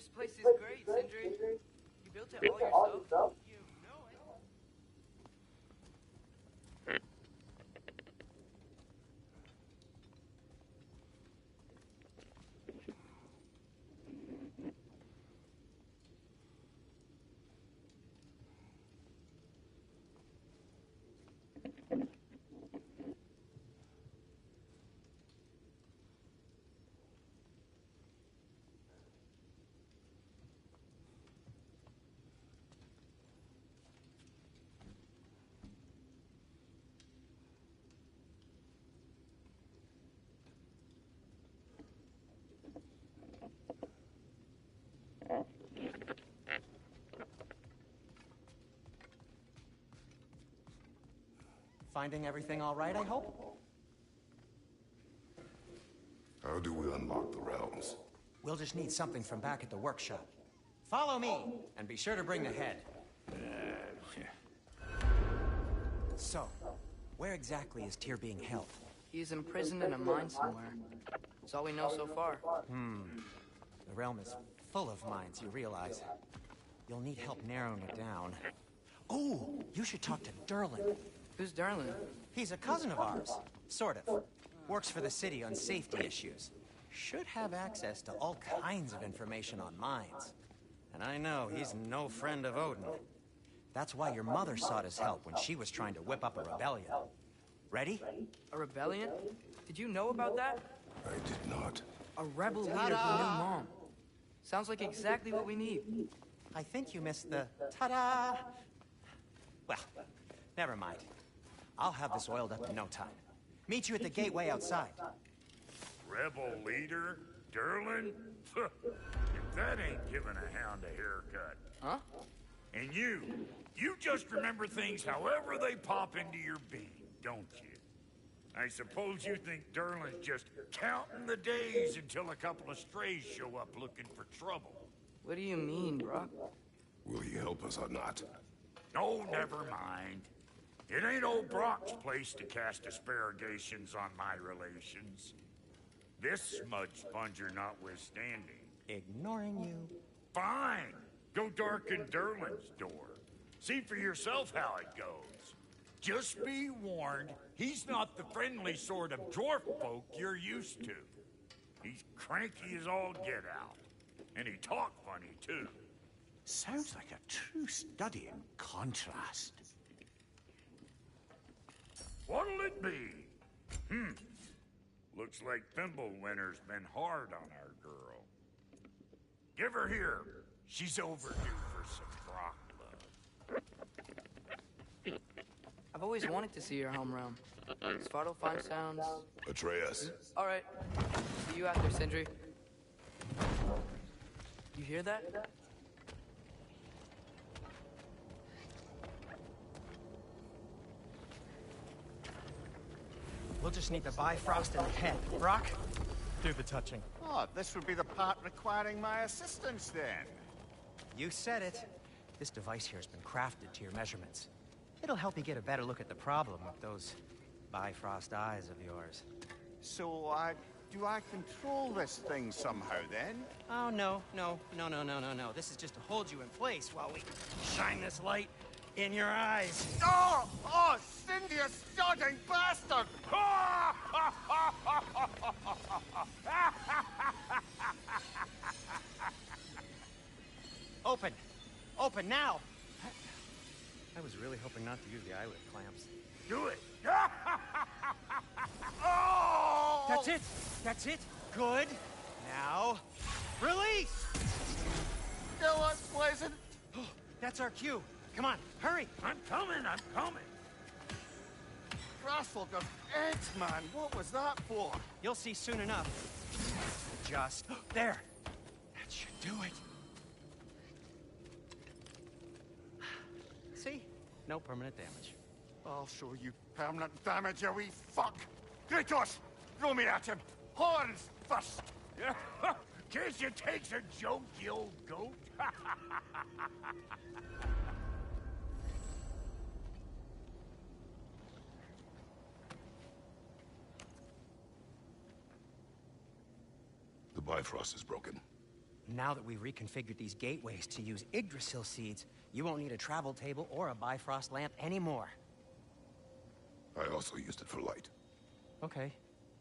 This place is great, Sindri. You built it all yourself? You know it. Finding everything all right, I hope? How do we unlock the realms? We'll just need something from back at the workshop. Follow me, and be sure to bring the head. So, where exactly is Tyr being held? He's imprisoned in a mine somewhere. That's all we know so far. The realm is full of mines, you realize. You'll need help narrowing it down. Oh, you should talk to Derlin. Who's Darlin? He's a cousin of ours. Sort of. Works for the city on safety issues. Should have access to all kinds of information on mines. And I know he's no friend of Odin. That's why your mother sought his help when she was trying to whip up a rebellion. Ready? A rebellion? Did you know about that? I did not. A rebel leader who knew Mom. Sounds like exactly what we need. I think you missed the ta-da! Well, never mind. I'll have this oiled up in no time. Meet you at the gateway outside. Rebel leader? Derlin? If that ain't giving a hound a haircut. Huh? And you just remember things however they pop into your being, don't you? I suppose you think Derlin's just counting the days until a couple of strays show up looking for trouble. What do you mean, Brock? Will you help us or not? No, never mind. It ain't old Brock's place to cast asparagations on my relations. This smudge sponger notwithstanding. Ignoring you. Fine. Go darken Derlin's door. See for yourself how it goes. Just be warned, he's not the friendly sort of dwarf folk you're used to. He's cranky as all get out. And he talk funny, too. Sounds like a true study in contrast. What'll it be? Looks like Thimblewinter's been hard on our girl. Give her here. She's overdue for some Brock love. I've always wanted to see your home realm. Svartalfheim sounds... Atreus. All right. See you out there, Sindri. You hear that? We'll just need the Bifrost in the head. Brock, do the touching. Oh, this would be the part requiring my assistance then. You said it. This device here has been crafted to your measurements. It'll help you get a better look at the problem with those Bifrost eyes of yours. So, do I control this thing somehow then? Oh, no. This is just to hold you in place while we shine this light in your eyes. Oh, Cindy, you sodding bastard! Open! Open now! I was really hoping not to use the eyelid clamps. Do it! Oh! That's it! That's it! Good! Now, release! Still unpleasant. That's our cue. Come on, hurry! I'm coming! Grassful of eggs, man. What was that for? You'll see soon enough. Just there. That should do it. See? No permanent damage. I'll show you permanent damage, you wee fuck. Kratos, throw me at him. Horns first. Guess it takes a joke, you old goat. The Bifrost is broken. Now that we've reconfigured these gateways to use Yggdrasil seeds, you won't need a travel table or a Bifrost lamp anymore. I also used it for light. Okay,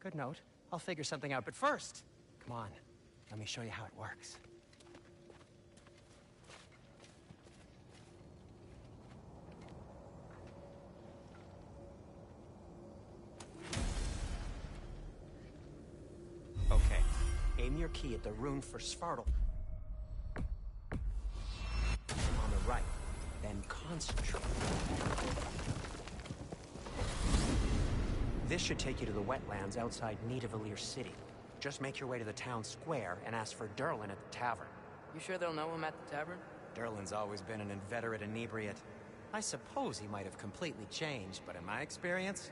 good note. I'll figure something out, but first, come on, let me show you how it works. Okay, aim your key at the rune for Svartal. On the right, then concentrate. This should take you to the wetlands outside Nidavellir City. Just make your way to the town square and ask for Durlin at the tavern. You sure they'll know him at the tavern? Durlin's always been an inveterate inebriate. I suppose he might have completely changed, but in my experience,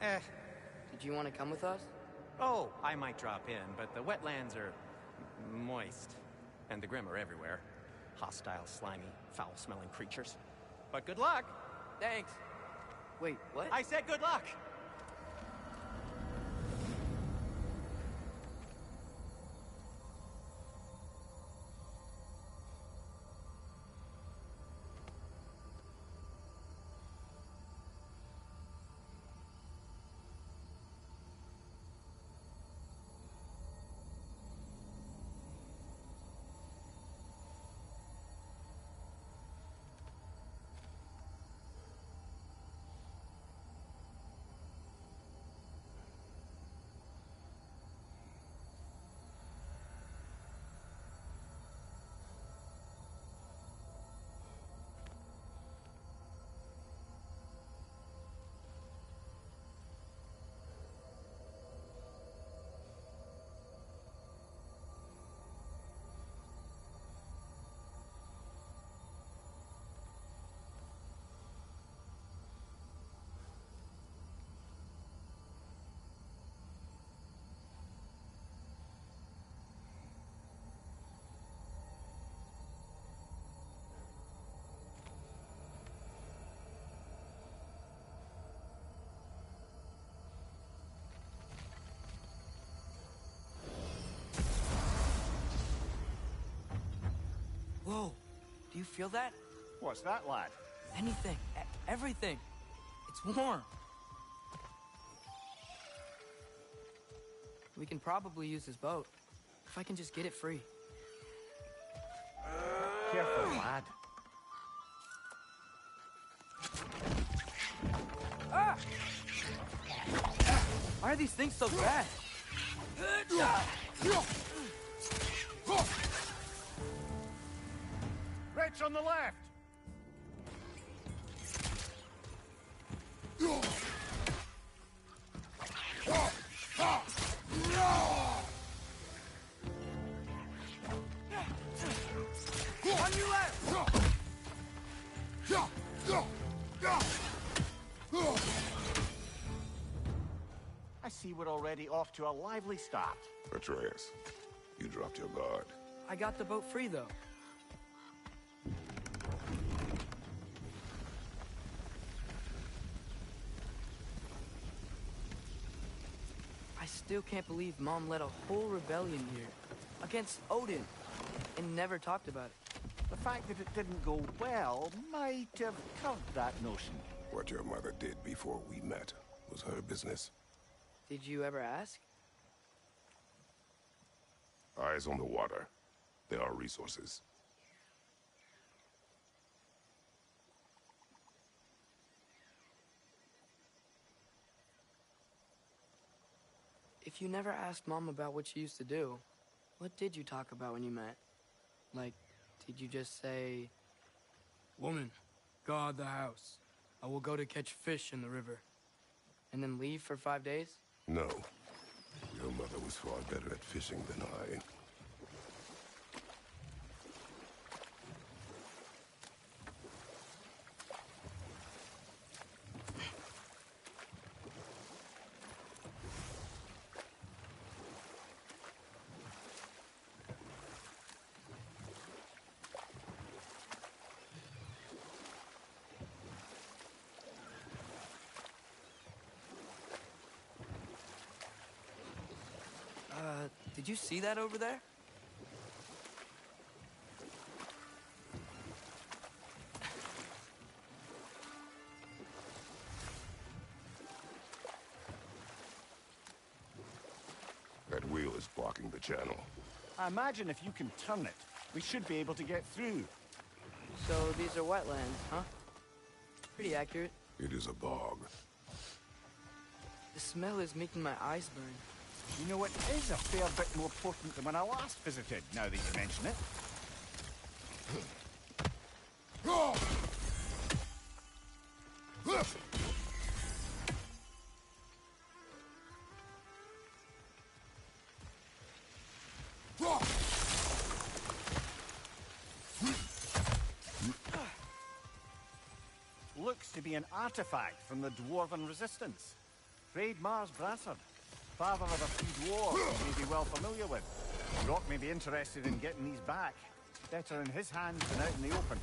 Did you want to come with us? Oh, I might drop in, but the wetlands are moist. And the Grim are everywhere. Hostile, slimy, foul-smelling creatures. But good luck! Thanks. Wait, what? I said good luck! Whoa, do you feel that? What's that, lad? Anything, everything. It's warm. We can probably use this boat, if I can just get it free. Careful, lad. Ah! Why are these things so bad? Red's on the left! On your left! I see we're already off to a lively start. Atreus, you dropped your guard. I got the boat free, though. I still can't believe Mom led a whole rebellion here against Odin and never talked about it. The fact that it didn't go well might have curved that notion. What your mother did before we met was her business. Did you ever ask? Eyes on the water. There are resources. If you never asked Mom about what she used to do, what did you talk about when you met? Like, did you just say, "Woman, guard the house. I will go to catch fish in the river," and then leave for 5 days? No. Your mother was far better at fishing than I. Did you see that over there? is blocking the channel. I imagine if you can turn it, we should be able to get through. So these are wetlands, huh? Pretty accurate. It is a bog. The smell is making my eyes burn. You know, it is a fair bit more potent than when I last visited, now that you mention it. Looks to be an artifact from the Dwarven Resistance. Trade Mars Brassard, father of a few dwarves you may be well familiar with. Rock may be interested in getting these back. Better in his hands than out in the open.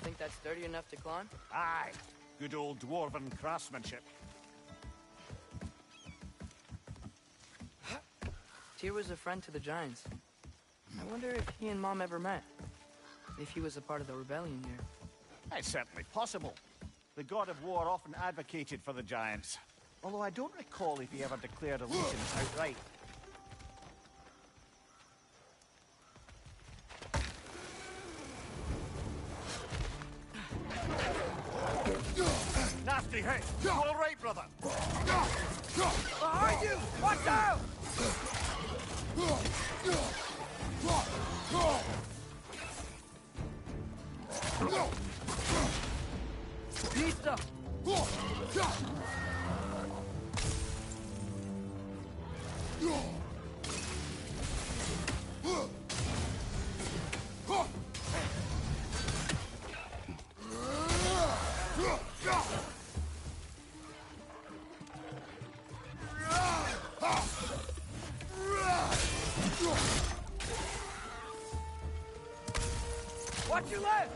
Think that's sturdy enough to climb? Aye, good old Dwarven craftsmanship. Tyr was a friend to the Giants. I wonder if he and Mom ever met. If he was a part of the rebellion here. It's certainly possible. The god of war often advocated for the Giants. Although I don't recall if he ever declared allegiance outright. Nasty hit! You all right, brother? Behind you! Watch out! Pizza! Watch your left!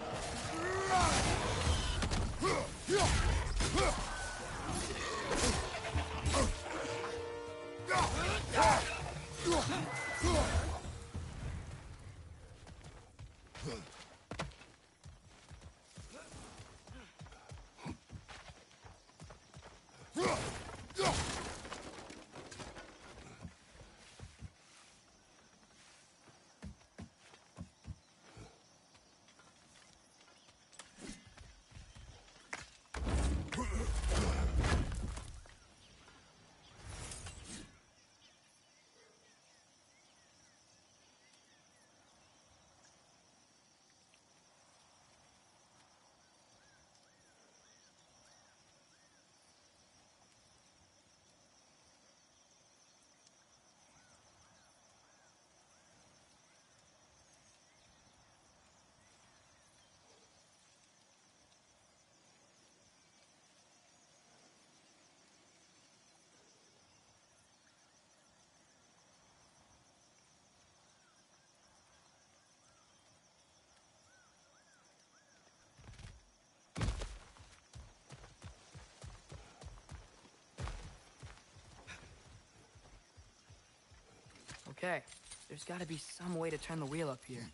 Okay, there's gotta be some way to turn the wheel up here.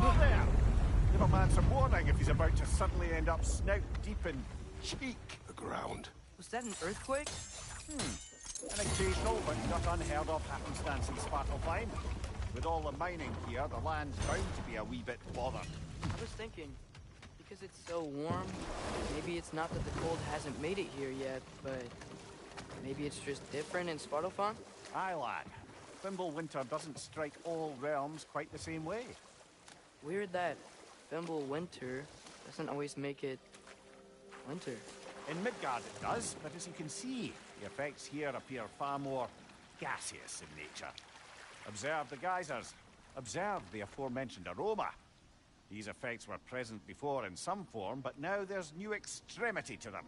Oh, there! Give a man some warning if he's about to suddenly end up snout deep in cheek. The ground. Was that an earthquake? An occasional but not unheard of happenstance in Svartalfheim. With all the mining here, the land's bound to be a wee bit bothered. I was thinking, because it's so warm, maybe it's not that the cold hasn't made it here yet, but maybe it's just different in Svartalfheim? Aye, lad. Thimble winter doesn't strike all realms quite the same way. Weird that Fimble winter doesn't always make it winter. In Midgard it does, but as you can see, the effects here appear far more gaseous in nature. Observe the geysers. Observe the aforementioned aroma. These effects were present before in some form, but now there's new extremity to them.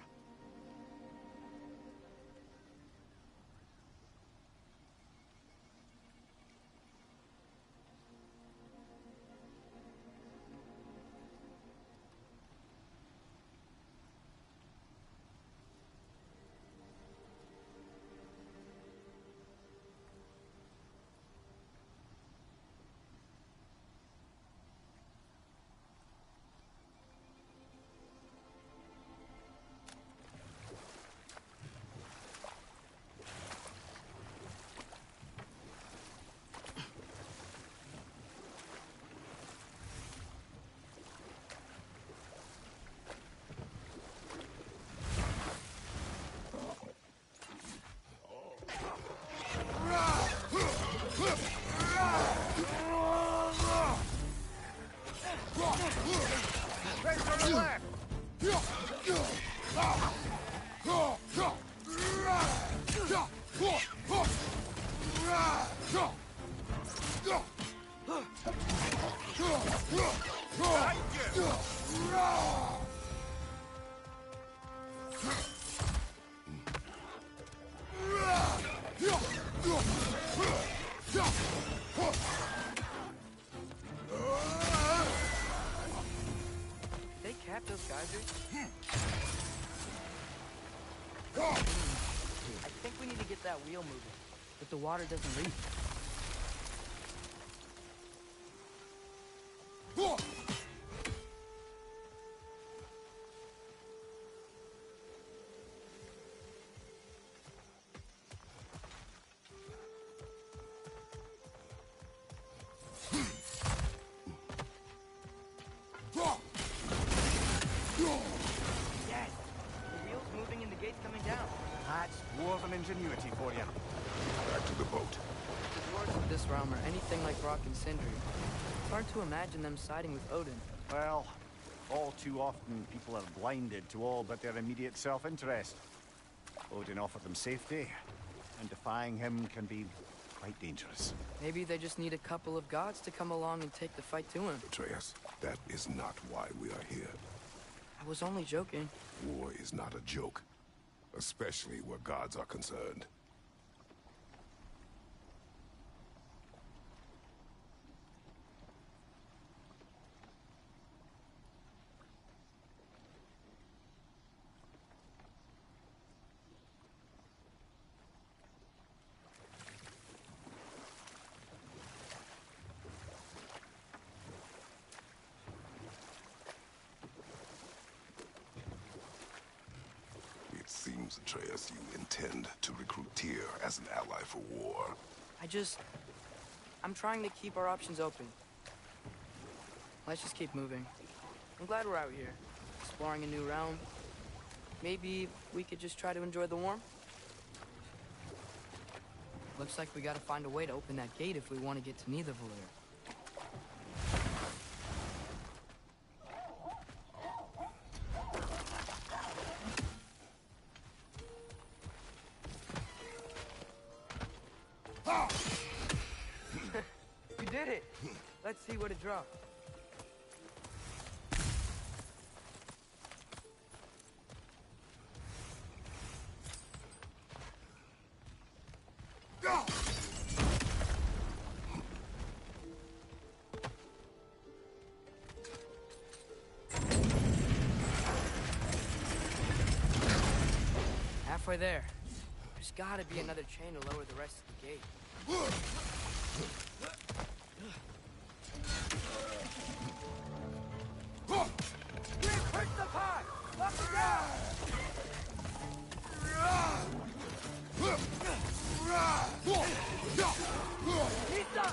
They capped those geysers? I think we need to get that wheel moving, but the water doesn't leak. Yes! The wheel's moving and the gate's coming down. That's dwarven ingenuity for you. Back to the boat. The dwarves of this realm are anything like Rock and Sindri. It's hard to imagine them siding with Odin. Well, all too often people are blinded to all but their immediate self-interest. Odin offered them safety, and defying him can be quite dangerous. Maybe they just need a couple of gods to come along and take the fight to him. Atreus, that is not why we are here. I was only joking. War is not a joke, especially where gods are concerned. It seems, Atreus, you intend to recruit Tyr as an ally for war. I'm trying to keep our options open. Let's just keep moving. I'm glad we're out here, exploring a new realm. Maybe we could just try to enjoy the warmth? Looks like we gotta find a way to open that gate if we want to get to Nidavellir. You did it! Let's see what it dropped. halfway there. There's gotta be another chain to lower the rest of the gate. Push the pot! Up and down! Pizza!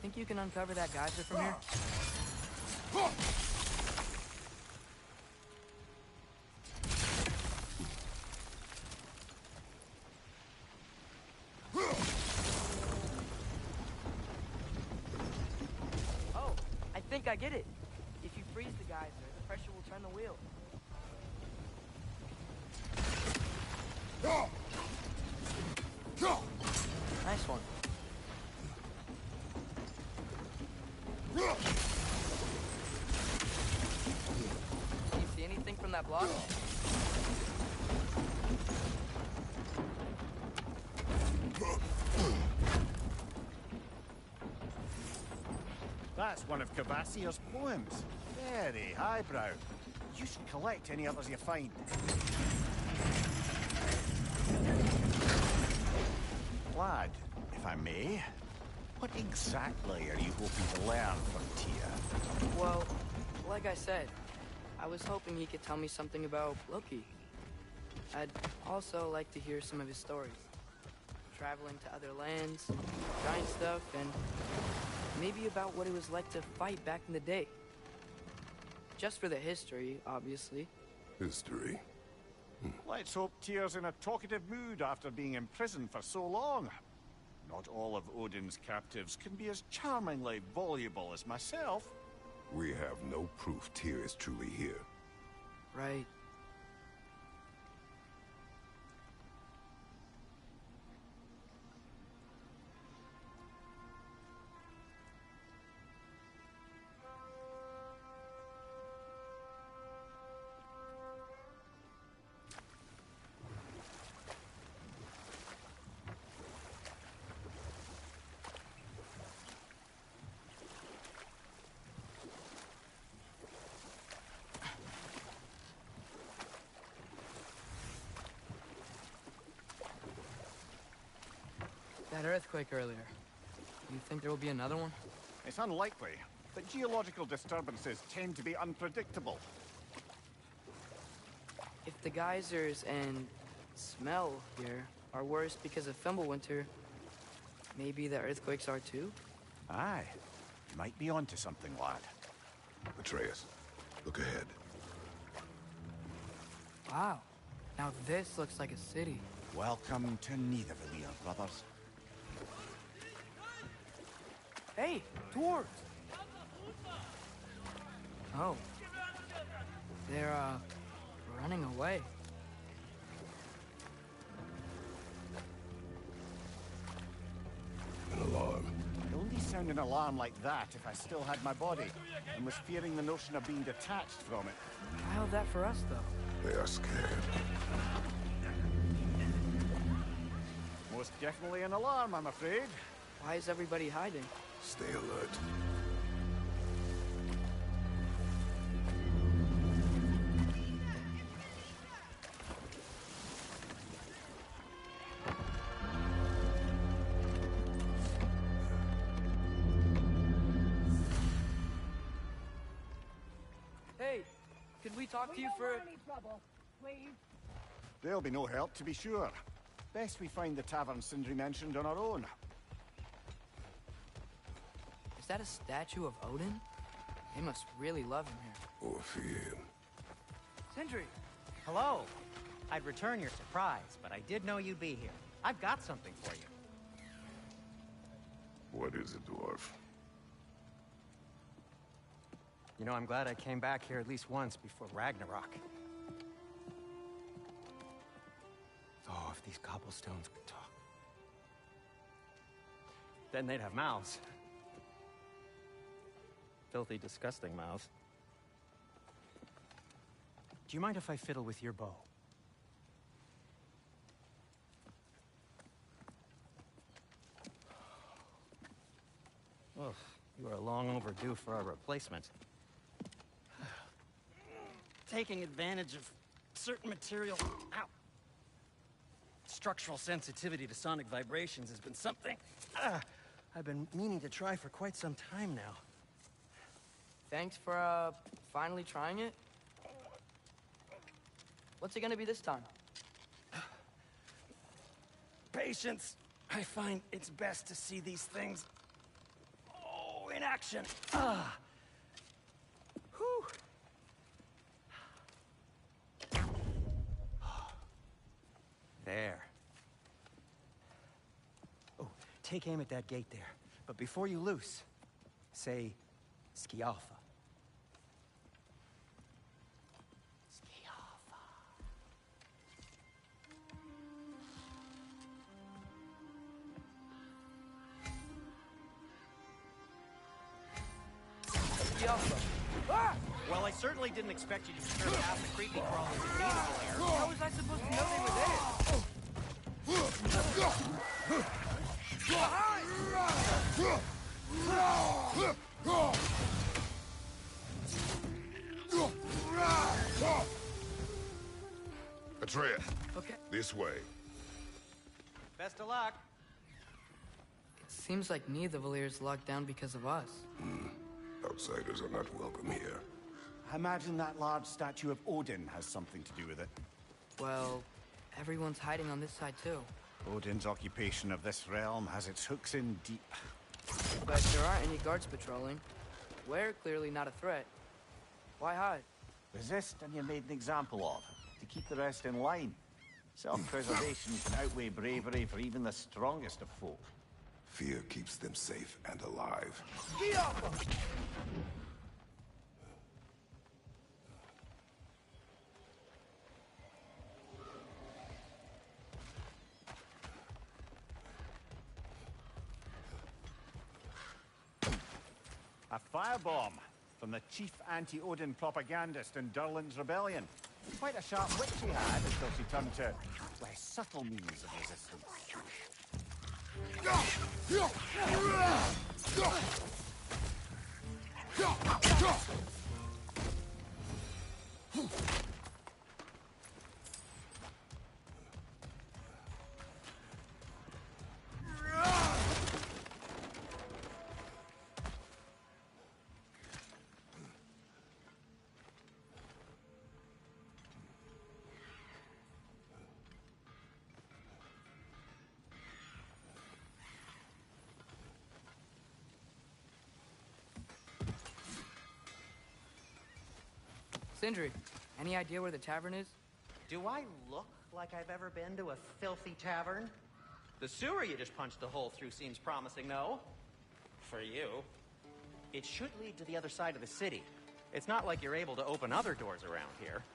Think you can uncover that geyser from here? Oh, I think I get it. If you freeze the geyser, the pressure will turn the wheel. Nice one. Do you see anything from that block? That's one of Cavassier's poems. Very highbrow. You should collect any others you find. Lad, if I may, what exactly are you hoping to learn from Tyr? Well, like I said, I was hoping he could tell me something about Loki. I'd also like to hear some of his stories. Traveling to other lands, giant stuff, and maybe about what it was like to fight back in the day. Just for the history, obviously. History. Let's hope Tyr's in a talkative mood after being in prison for so long. Not all of Odin's captives can be as charmingly voluble as myself. We have no proof Tyr is truly here. Right. That earthquake earlier. You think there will be another one? It's unlikely, but geological disturbances tend to be unpredictable. If the geysers and smell here are worse because of Fimbulwinter, maybe the earthquakes are too? Aye. You might be onto something, lad. Atreus, look ahead. Wow. Now this looks like a city. Welcome to Nidavellir, brothers. Hey, dwarves! Oh. They're, running away. An alarm. I'd only sound an alarm like that if I still had my body, and was fearing the notion of being detached from it. I held that for us, though. They are scared. Most definitely an alarm, I'm afraid. Why is everybody hiding? Stay alert. Hey, could we talk to you for... Any trouble, please. There'll be no help, to be sure. Best we find the tavern Sindri mentioned on our own. Is that a statue of Odin? They must really love him here. Or fear him. Sindri! Hello. I'd return your surprise, but I did know you'd be here. I've got something for you. What is it, dwarf? You know, I'm glad I came back here at least once before Ragnarok. Oh, if these cobblestones could talk. Then they'd have mouths. Filthy, disgusting mouths. Do you mind if I fiddle with your bow? Oh, you are long overdue for a replacement. Taking advantage of certain material... Ow! Structural sensitivity to sonic vibrations has been something I've been meaning to try for quite some time now. Thanks for, finally trying it. What's it gonna be this time? Patience. I find it's best to see these things... in action. Whew. There. Oh, take aim at that gate there. But before you loose, say, Skialfa. Skialfa. Skialfa. Ah! Well, I certainly didn't expect you to disturb half the creepy crawlers in Needle Lair. How was I supposed to know they were there? Atreus, Okay. this way. Best of luck. It seems like neither Valyr's locked down because of us. Outsiders are not welcome here. I imagine that large statue of Odin has something to do with it. Well, everyone's hiding on this side too. Odin's occupation of this realm has its hooks in deep. But there aren't any guards patrolling. We're clearly not a threat. Why hide? Resist and you're made an example of, to keep the rest in line. Self-preservation can outweigh bravery for even the strongest of folk. Fear keeps them safe and alive. A firebomb from the chief anti-Odin propagandist in Durlin's rebellion. Quite a sharp wit she had until she turned to less subtle means of resistance. Sindri, any idea where the tavern is? Do I look like I've ever been to a filthy tavern? The sewer you just punched a hole through seems promising, no? For you. It should lead to the other side of the city. It's not like you're able to open other doors around here.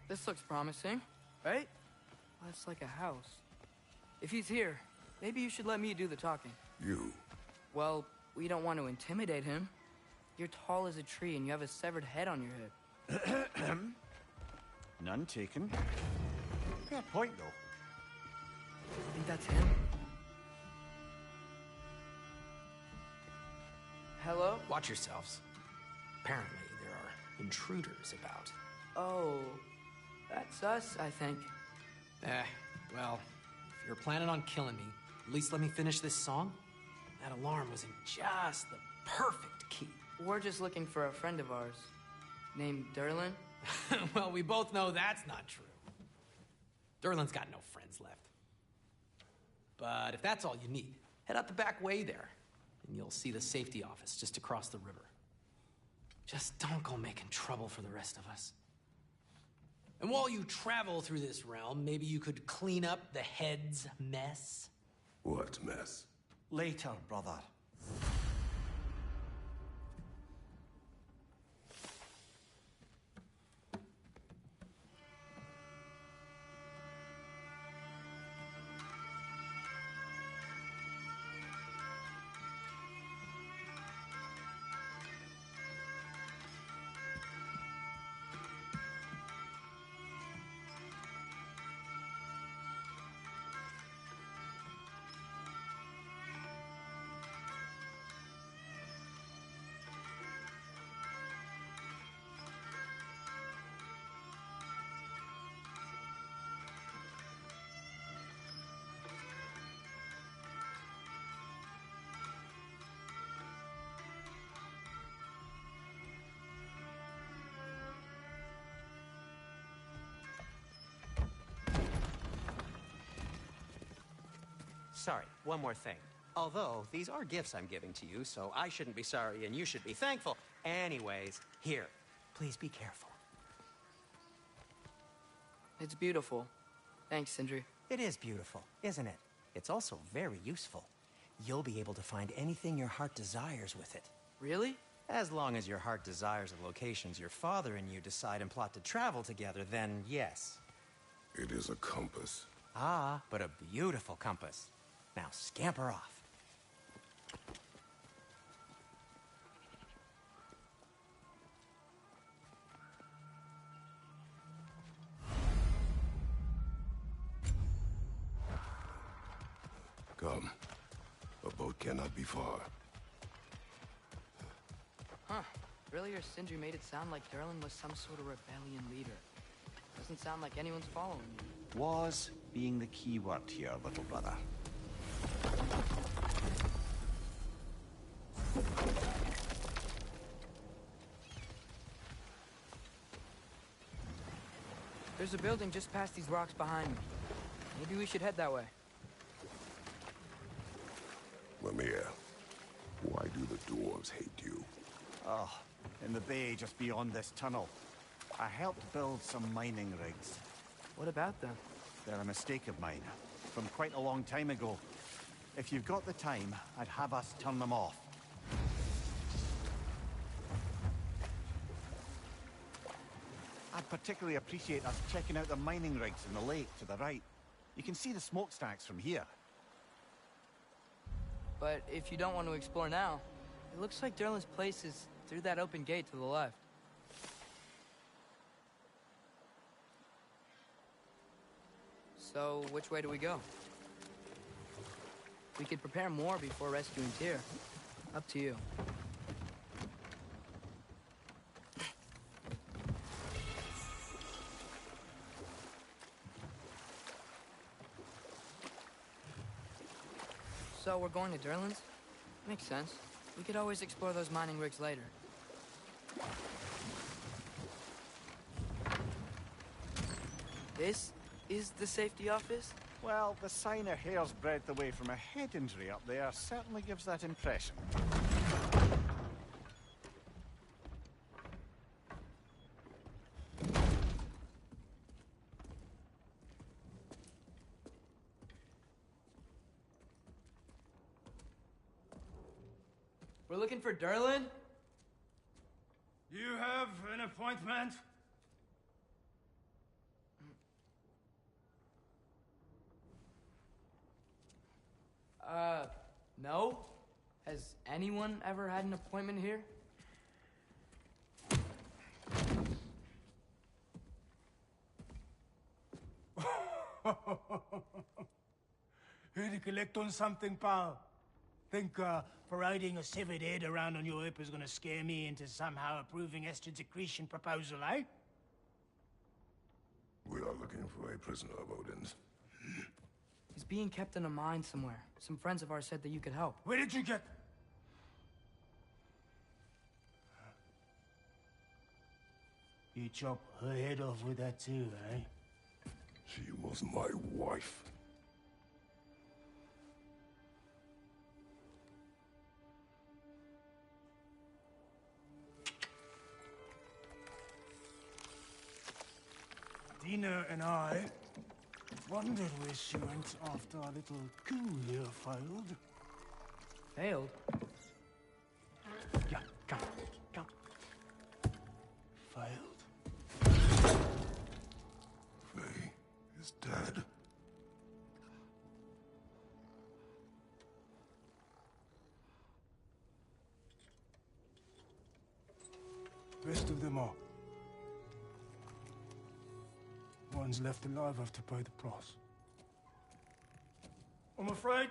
This looks promising, right? That's like a house. If he's here, maybe you should let me do the talking. You. Well, we don't want to intimidate him. You're tall as a tree and you have a severed head on your head. None taken. Fair point, though. Think that's him? Hello? Watch yourselves. Apparently, there are intruders about. Oh, that's us, I think. Well, if you're planning on killing me, at least let me finish this song. That alarm was in just the perfect key. We're just looking for a friend of ours named Durlin. Well, we both know that's not true. Durlin's got no friends left. But if that's all you need, head out the back way there, and you'll see the safety office just across the river. Just don't go making trouble for the rest of us. And while you travel through this realm, maybe you could clean up the head's mess? What mess? Later, brother. Sorry, one more thing. Although, these are gifts I'm giving to you, so I shouldn't be sorry and you should be thankful. Anyways, here, please be careful. It's beautiful. Thanks, Sindri. It is beautiful, isn't it? It's also very useful. You'll be able to find anything your heart desires with it. Really? As long as your heart desires the locations your father and you decide and plot to travel together, then yes. It is a compass. Ah, but a beautiful compass. Now scamper off. Come. A boat cannot be far. Huh. Earlier, Sindri made it sound like Durlin was some sort of rebellion leader. Doesn't sound like anyone's following you. Was being the key word here, little brother. There's a building just past these rocks behind me. Maybe we should head that way. Mimir, why do the dwarves hate you? Oh, in the bay just beyond this tunnel. I helped build some mining rigs. What about them? They're a mistake of mine, from quite a long time ago. If you've got the time, I'd have us turn them off. I'd particularly appreciate us checking out the mining rigs in the lake to the right. You can see the smokestacks from here. But if you don't want to explore now, it looks like Durlin's place is through that open gate to the left. So, which way do we go? We could prepare more before rescuing Tyr. Up to you. So, we're going to Durlin's? Makes sense. We could always explore those mining rigs later. This is the safety office? Well, the sign a hair's breadth away from a head injury up there certainly gives that impression. We're looking for Durlin? You have an appointment? No. Has anyone ever had an appointment here? Here to collect on something, pal? Think, parading a severed head around on your hip is gonna scare me into somehow approving Estrid's accretion proposal, eh? We are looking for a prisoner of Odin's. He's being kept in a mine somewhere. Some friends of ours said that you could help. Where did you get... You chop her head off with that too, eh? She was my wife. Dina and I wondered where she went after our little coup here failed. Failed? Yeah, come. Failed. Faye is dead. Rest of them are. One's left alive have to pay the price. I'm afraid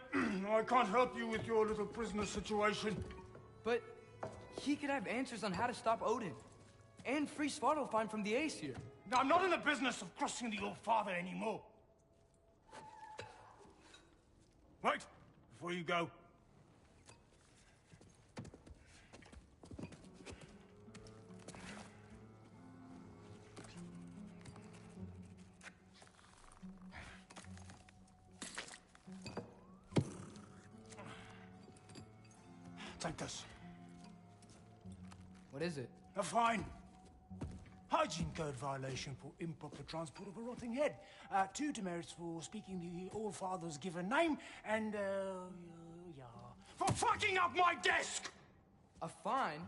I can't help you with your little prisoner situation. But he could have answers on how to stop Odin. And free Svartalfheim from the Aesir. Now, I'm not in the business of crossing the old father anymore. Wait, before you go. Take this. What is it? A fine. Hygiene code violation for improper transport of a rotting head. 2 demerits for speaking the All Father's given name, and, yeah. For fucking up my desk! A fine?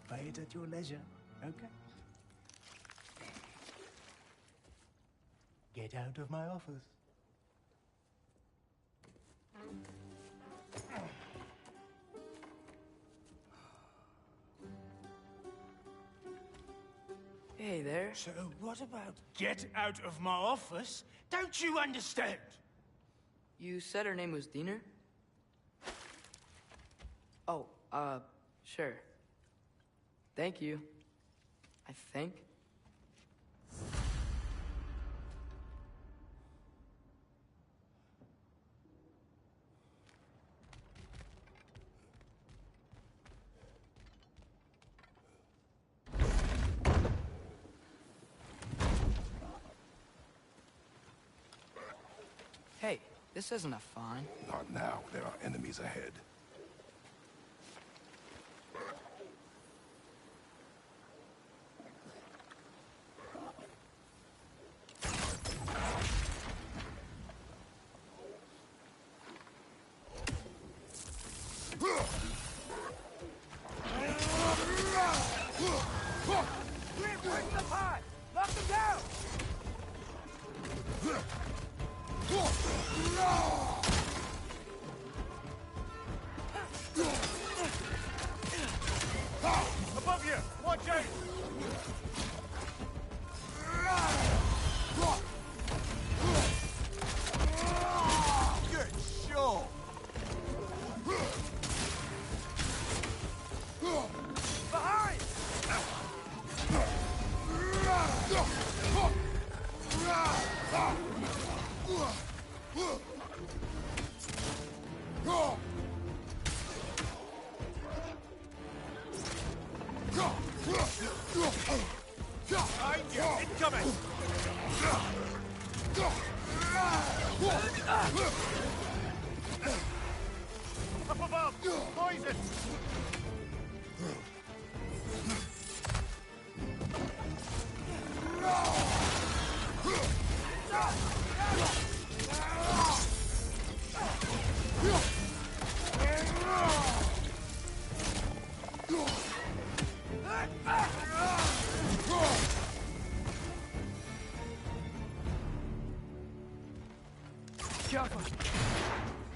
Pay it at your leisure, okay? Get out of my office. Hey there. So what about get out of my office? Don't you understand? You said her name was Diener? Oh, sure. Thank you. I think. Hey, this isn't a fine. Not now. There are enemies ahead. Break the pot! Knock them down! Above you! Watch out! Good show! Behind! Behind you! Incoming! Up above! Poison!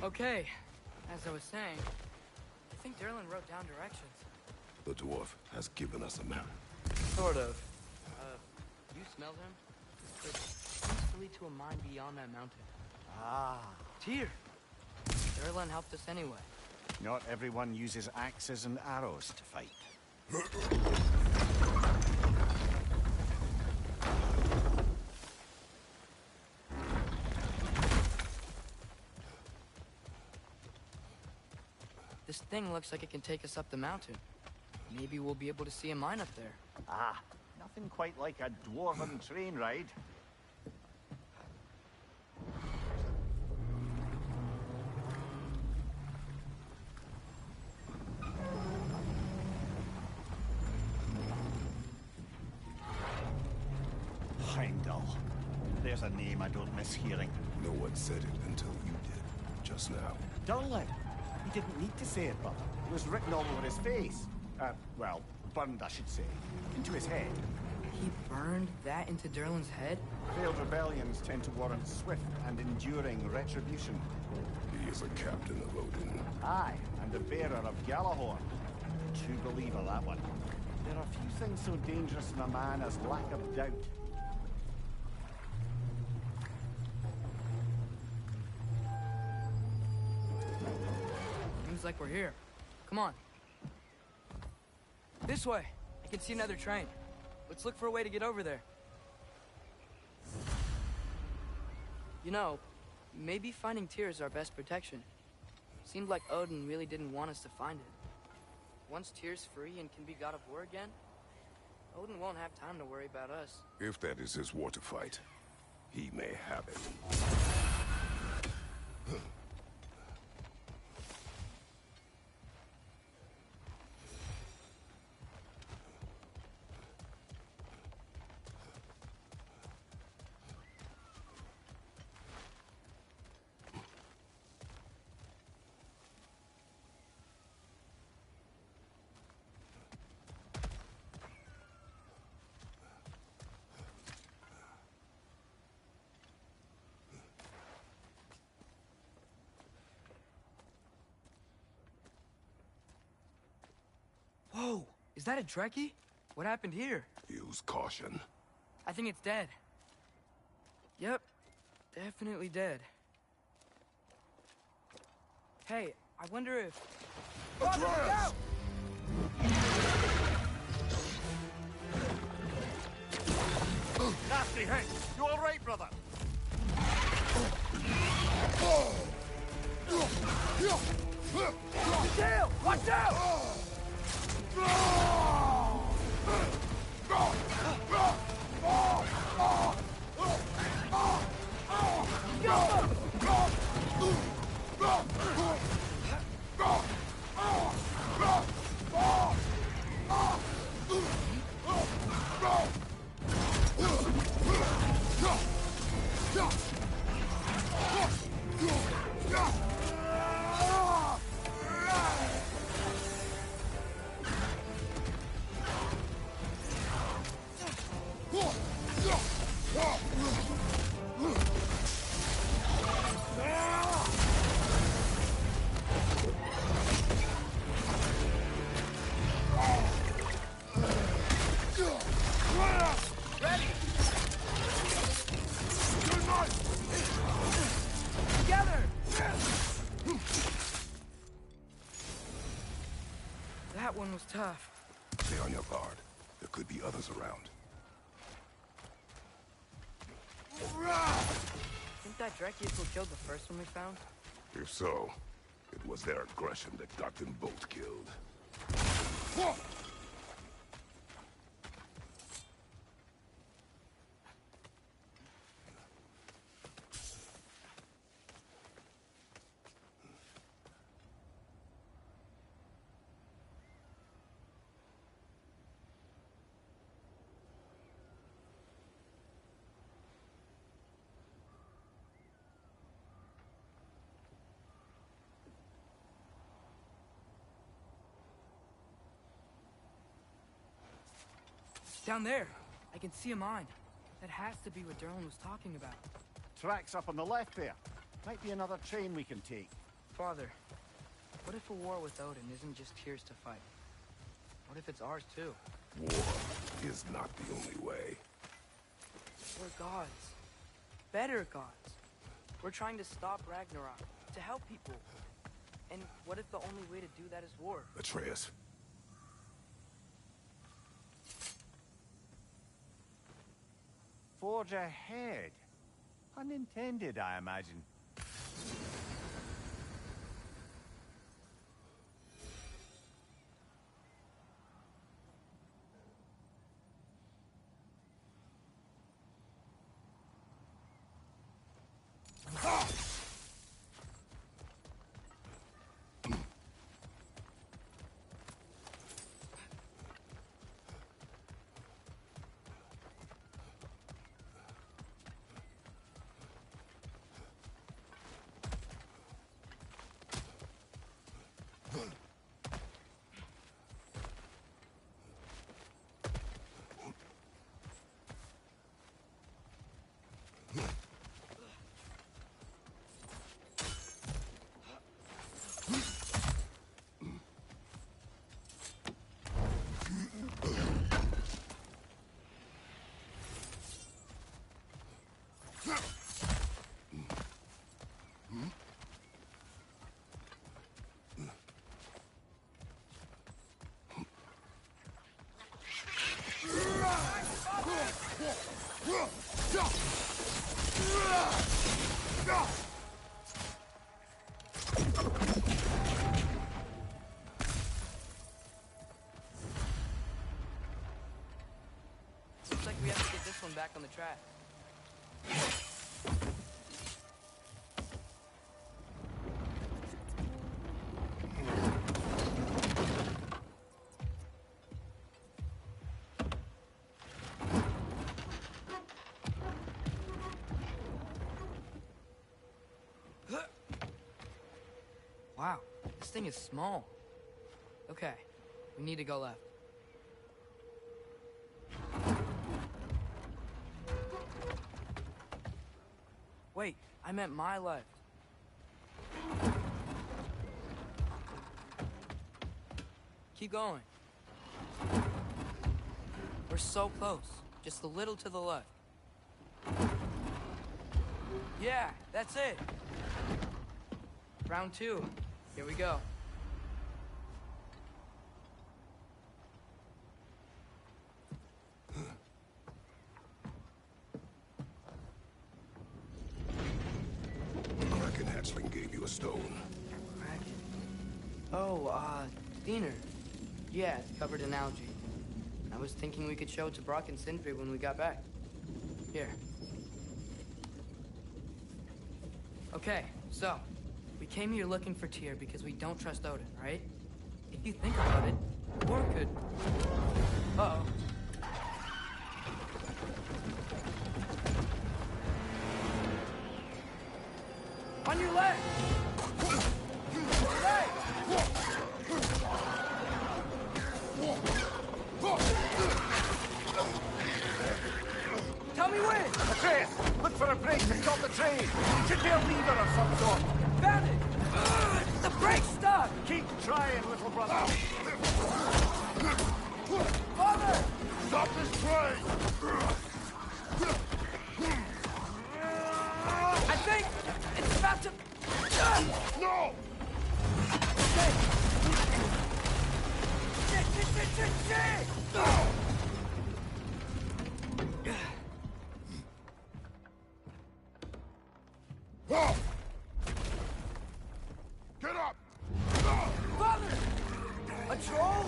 Okay, as I was saying, I think Derlin wrote down directions. The dwarf has given us a map. Sort of. You smelled him? It seems to lead to a mine beyond that mountain. Ah. Tyr! Derlin helped us anyway. Not everyone uses axes and arrows to fight. This thing looks like it can take us up the mountain. Maybe we'll be able to see a mine up there. Ah, nothing quite like a dwarven train ride. Heimdall. There's a name I don't miss hearing. No one said it until you did, just now. Durlin. He didn't need to say it, brother. It was written all over his face. Well, burned, I should say. Into his head. He burned that into Durlin's head? Failed rebellions tend to warrant swift and enduring retribution. He is a captain of Odin. Aye, and the bearer of Galahorn. True believer, that one. There are few things so dangerous in a man as lack of doubt. Seems like we're here. Come on. This way. I can see another train. Let's look for a way to get over there. You know, maybe finding Tyr is our best protection. Seemed like Odin really didn't want us to find it. Once Tyr's free and can be god of war again, Odin won't have time to worry about us. If that is his war to fight, he may have it. Whoa! Is that a Trekkie? What happened here? Use caution. I think it's dead. Yep. Definitely dead. Hey, I wonder if... Atreus! Look out! Nasty hit! You all right, brother? Tail! Watch out! That one was tough. Stay on your guard. There could be others around. Think that Drekkius who killed the first one we found? If so, it was their aggression that got them both killed. Down there. I can see a mine. That has to be what Durlin was talking about. Tracks up on the left there. Might be another train we can take. Father, what if a war with Odin isn't just Tyr's to fight? What if it's ours too? War is not the only way. We're gods. Better gods. We're trying to stop Ragnarok, to help people. And what if the only way to do that is war? Atreus. Forge ahead. Unintended, I imagine. back on the track. Wow, this thing is small. Okay, we need to go left. Wait, I meant my left. Keep going. We're so close. Just a little to the left. Yeah, that's it. Round 2. Here we go. Kraken hatchling gave you a stone. Kraken. Oh, Diener. Yeah, it's covered in algae. I was thinking we could show it to Brock and Sindri when we got back. Here. Okay, so, we came here looking for Tyr because we don't trust Odin, right? If you think about it, Thor could... Uh-oh. On your left! Right! Tell me when! Atreus, look for a brake to stop the train. Should be a lever of some sort. Found it! The brake's stuck! Keep trying, little brother. Father! Stop this train! I think it's about to... No! Okay. Shit! Oh! Get up! Father! A troll?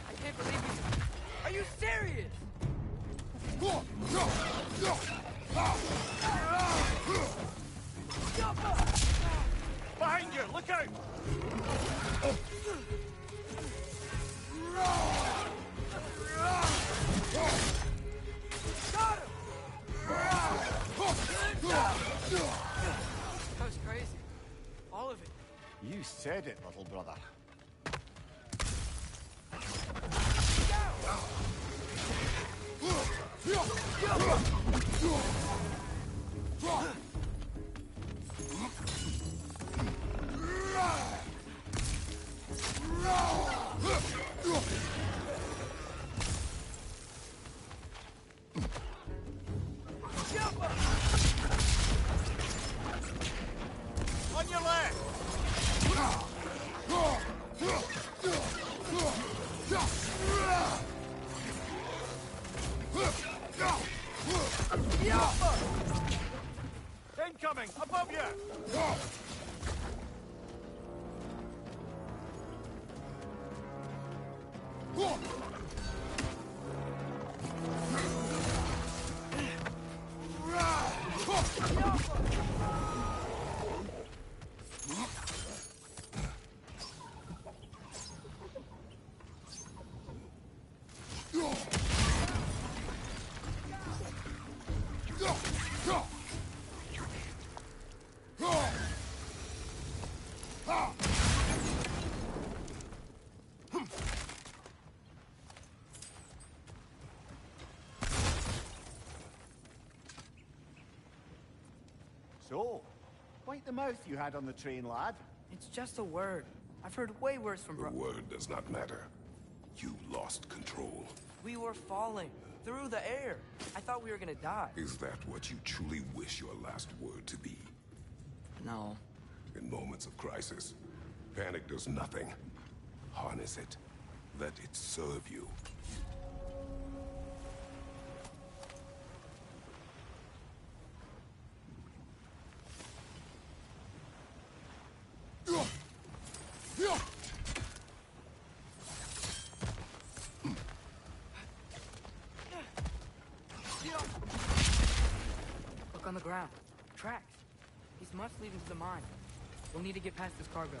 I can't believe you. Are you serious? Behind you, look out! Got him! That was crazy. All of it. You said it, little brother. On your left! Incoming! Above you! So, quite the mouth you had on the train, lad. It's just a word. I've heard way worse from The word does not matter. You lost control. We were falling through the air. I thought we were gonna die. Is that what you truly wish your last word to be? No. In moments of crisis, panic does nothing. Harness it. Let it serve you. Look on the ground. Tracks. These must lead into the mine. We'll need to get past this cargo.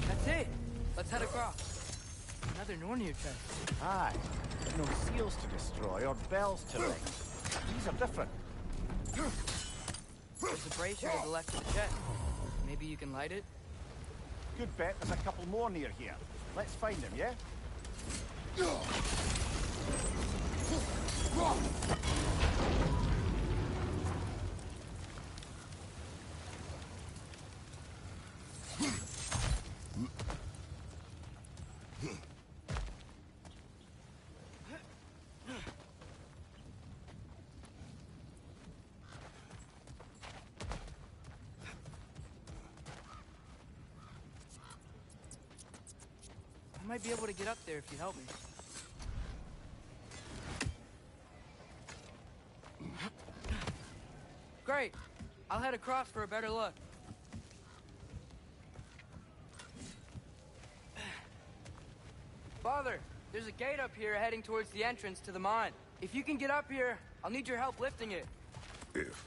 That's it. Let's head across. Another Nornir chest. Aye. No seals to destroy or bells to ring. These are different. There's a brazier to the left of the chest. Maybe you can light it? Good bet there's a couple more near here. Let's find them, yeah? I might be able to get up there if you help me. Great. I'll head across for a better look. Father, there's a gate up here heading towards the entrance to the mine. If you can get up here, I'll need your help lifting it. If.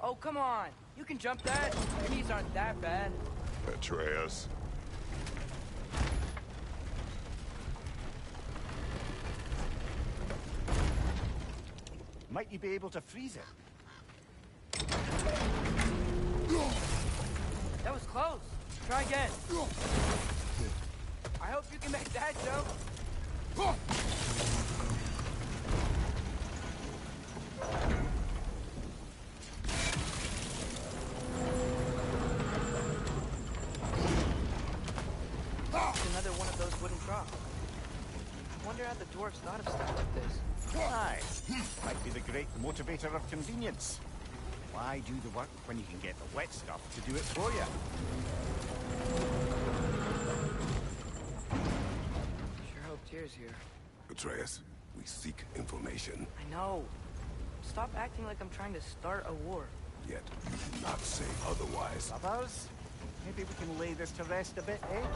Oh, come on. You can jump that. Your knees aren't that bad. Atreus. Might you be able to freeze it? That was close. Try again. I hope you can make that jump. Another one of those wooden troughs. I wonder how the dwarves thought of stuff like this. Aye. Might be the great motivator of convenience. Why do the work when you can get the wet stuff to do it for you? Sure hope Tyr's here. Atreus, we seek information. I know. Stop acting like I'm trying to start a war. Yet you do not say otherwise. Others? Maybe we can lay this to rest a bit, eh?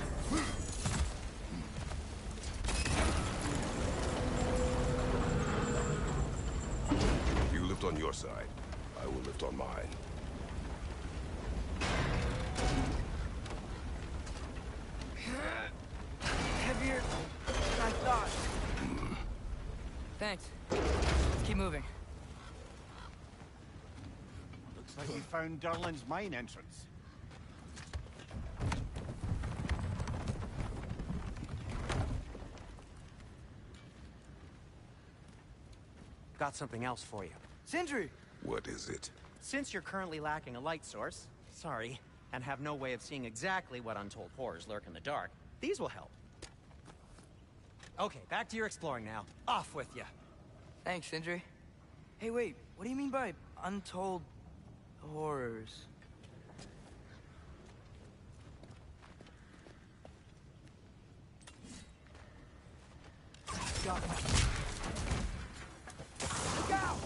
You lift on your side. I will lift on mine. Heavier than I thought. Thanks. Let's keep moving. Looks like we found Durlin's mine entrance. Got something else for you. Sindri! What is it? Since you're currently lacking a light source, sorry, and have no way of seeing exactly what untold horrors lurk in the dark, these will help. Okay, back to your exploring now. Off with you. Thanks, Sindri. Hey, wait. What do you mean by untold horrors? Got it. Look out!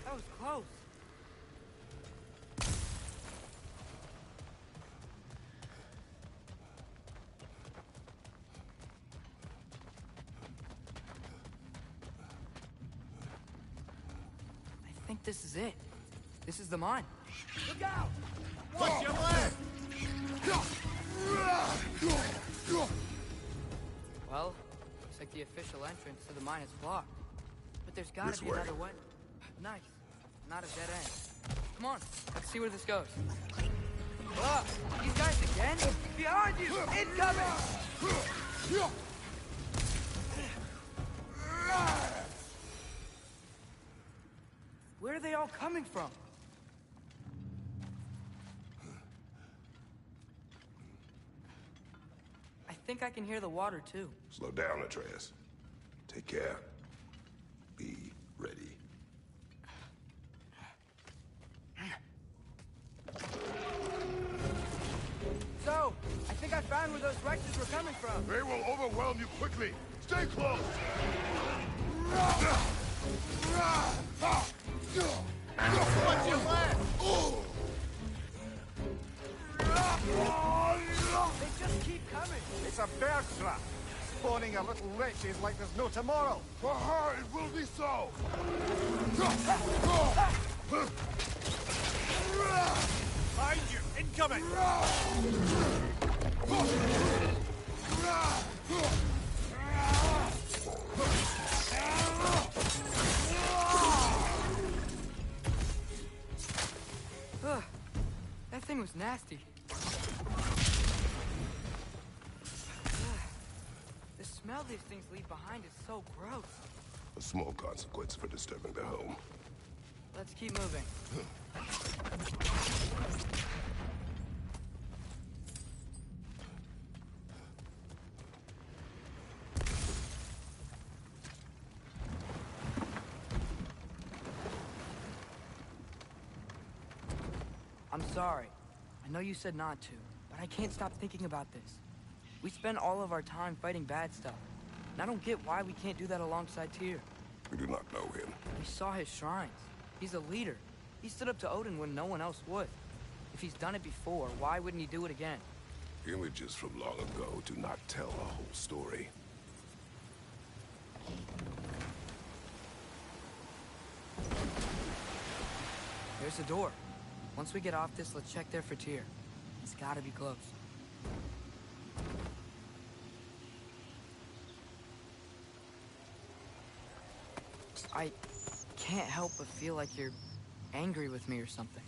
That was close. I think this is it. This is the mine. Look out! Watch your left! Well, looks like the official entrance to the mine is blocked. But there's gotta This be way. another way. Nice. Not a dead end. Come on, let's see where this goes. Look, these guys again? Behind you! Incoming! Where are they all coming from? I think I can hear the water, too. Slow down, Atreus. Take care. Be ready. So, I think I found where those Rexes were coming from. They will overwhelm you quickly. Stay close! What's your left? They just keep coming. It's a bird trap. Spawning a little wretches like there's no tomorrow. For her, it will be so! Behind you! Incoming! Ugh, that thing was nasty. Ugh, the smell these things leave behind is so gross. A small consequence for disturbing their home. Let's keep moving. I'm sorry. I know you said not to, but I can't stop thinking about this. We spend all of our time fighting bad stuff, and I don't get why we can't do that alongside Tyr. We do not know him. We saw his shrines. He's a leader. He stood up to Odin when no one else would. If he's done it before, why wouldn't he do it again? Images from long ago do not tell a whole story. There's the door. Once we get off this, let's check there for Tyr. It's gotta be close. I can't help but feel like you're angry with me or something.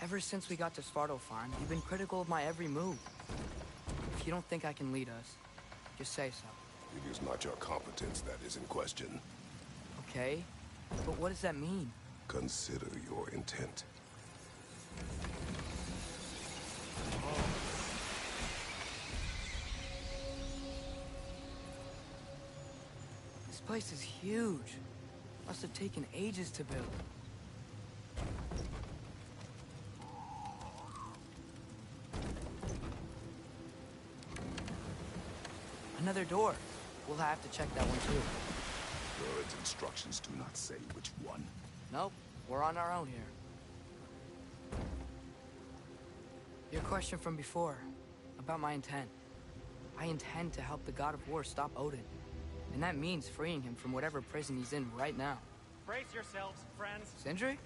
Ever since we got to Svartalfheim, you've been critical of my every move. If you don't think I can lead us, just say so. It is not your competence that is in question. Okay? But what does that mean? Consider your intent. This place is huge. Must have taken ages to build. Another door. We'll have to check that one too. God's instructions do not say which one. Nope, we're on our own here. Your question from before, about my intent. I intend to help the God of War stop Odin. And that means freeing him from whatever prison he's in right now. Brace yourselves, friends, Sindri?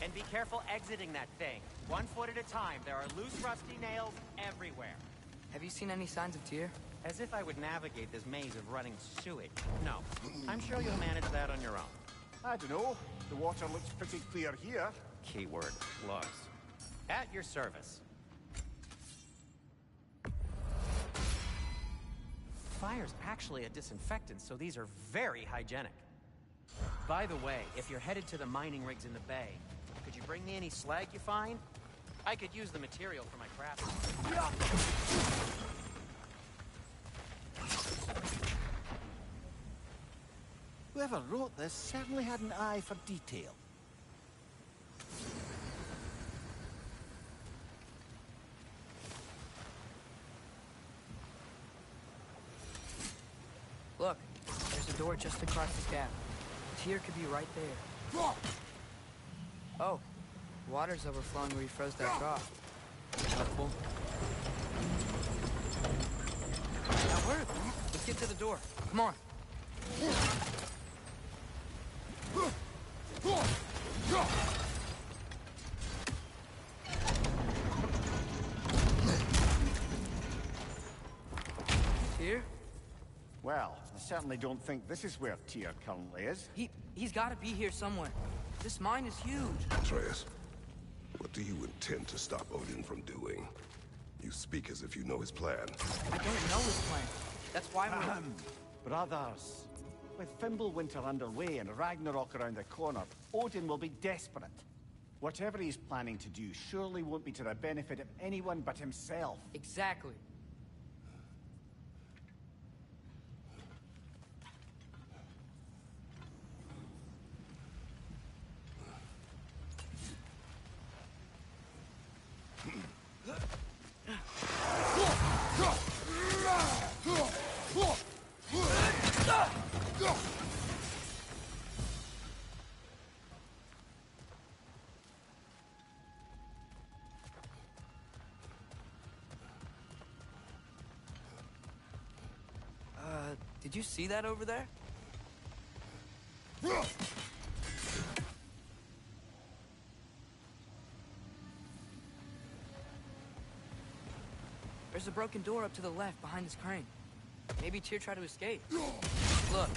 and be careful exiting that thing. 1 foot at a time. There are loose, rusty nails everywhere. Have you seen any signs of Tyr? As if I would navigate this maze of running sewage. No, I'm sure you'll manage that on your own. I don't know. The water looks pretty clear here. Keyword, looks. At your service. Fire's actually a disinfectant, so these are very hygienic. By the way, if you're headed to the mining rigs in the bay, could you bring me any slag you find? I could use the material for my craft. Whoever wrote this certainly had an eye for detail. Look, there's a door just across this gap. Tyr could be right there. Oh, water's overflowing where you froze that trough. Helpful. That worked. Let's get to the door. Come on. Tyr? Well, I certainly don't think this is where Tyr currently is. He's got to be here somewhere. This mine is huge. Atreus, what do you intend to stop Odin from doing? You speak as if you know his plan. I don't know his plan. That's why we're... Brothers, with Fimbulwinter underway and Ragnarok around the corner, Odin will be desperate. Whatever he's planning to do surely won't be to the benefit of anyone but himself. Exactly. Did you see that over there? There's a broken door up to the left behind this crane. Maybe Tyr tried to escape. Look.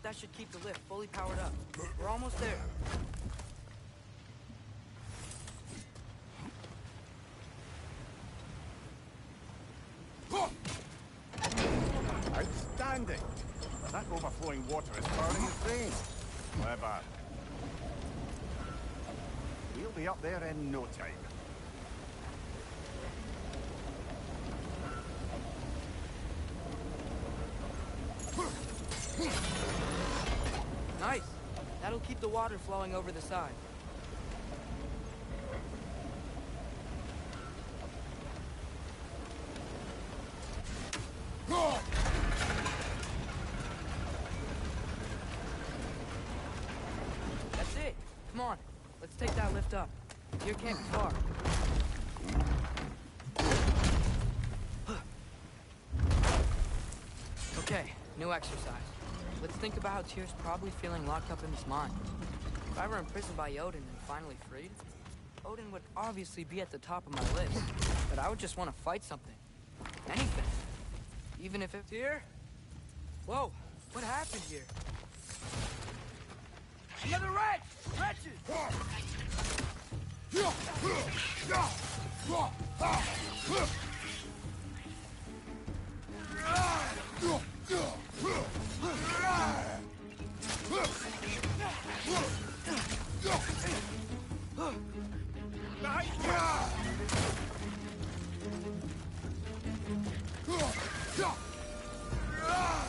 That should keep the lift fully powered up. We're almost there. Outstanding! That overflowing water is powering the crane. Clever. We'll be up there in no time. Nice. That'll keep the water flowing over the side. That's it. Come on. Let's take that lift up. Your camp is far. Okay, new exercise. Let's think about how Tyr's probably feeling locked up in this mine. If I were imprisoned by Odin and finally freed, Odin would obviously be at the top of my list. But I would just want to fight something. Anything. Even if it's Tyr? Whoa, what happened here? Another wretch! Wretches!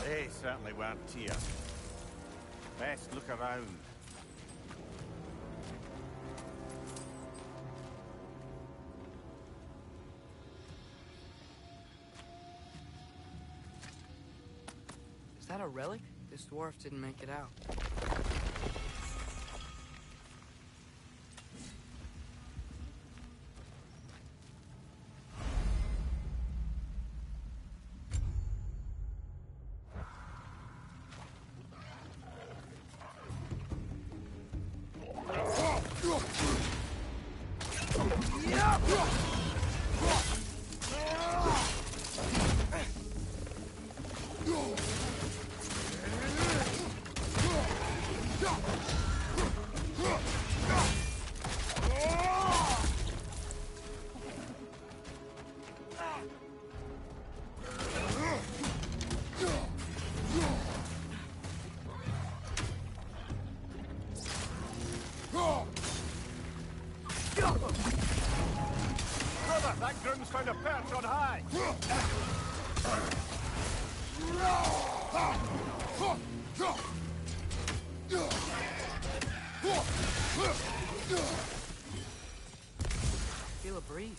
They certainly weren't Tyr. Best look around. Is that a relic? This dwarf didn't make it out. Brother, that groom's found a perch on high! Feel a breeze.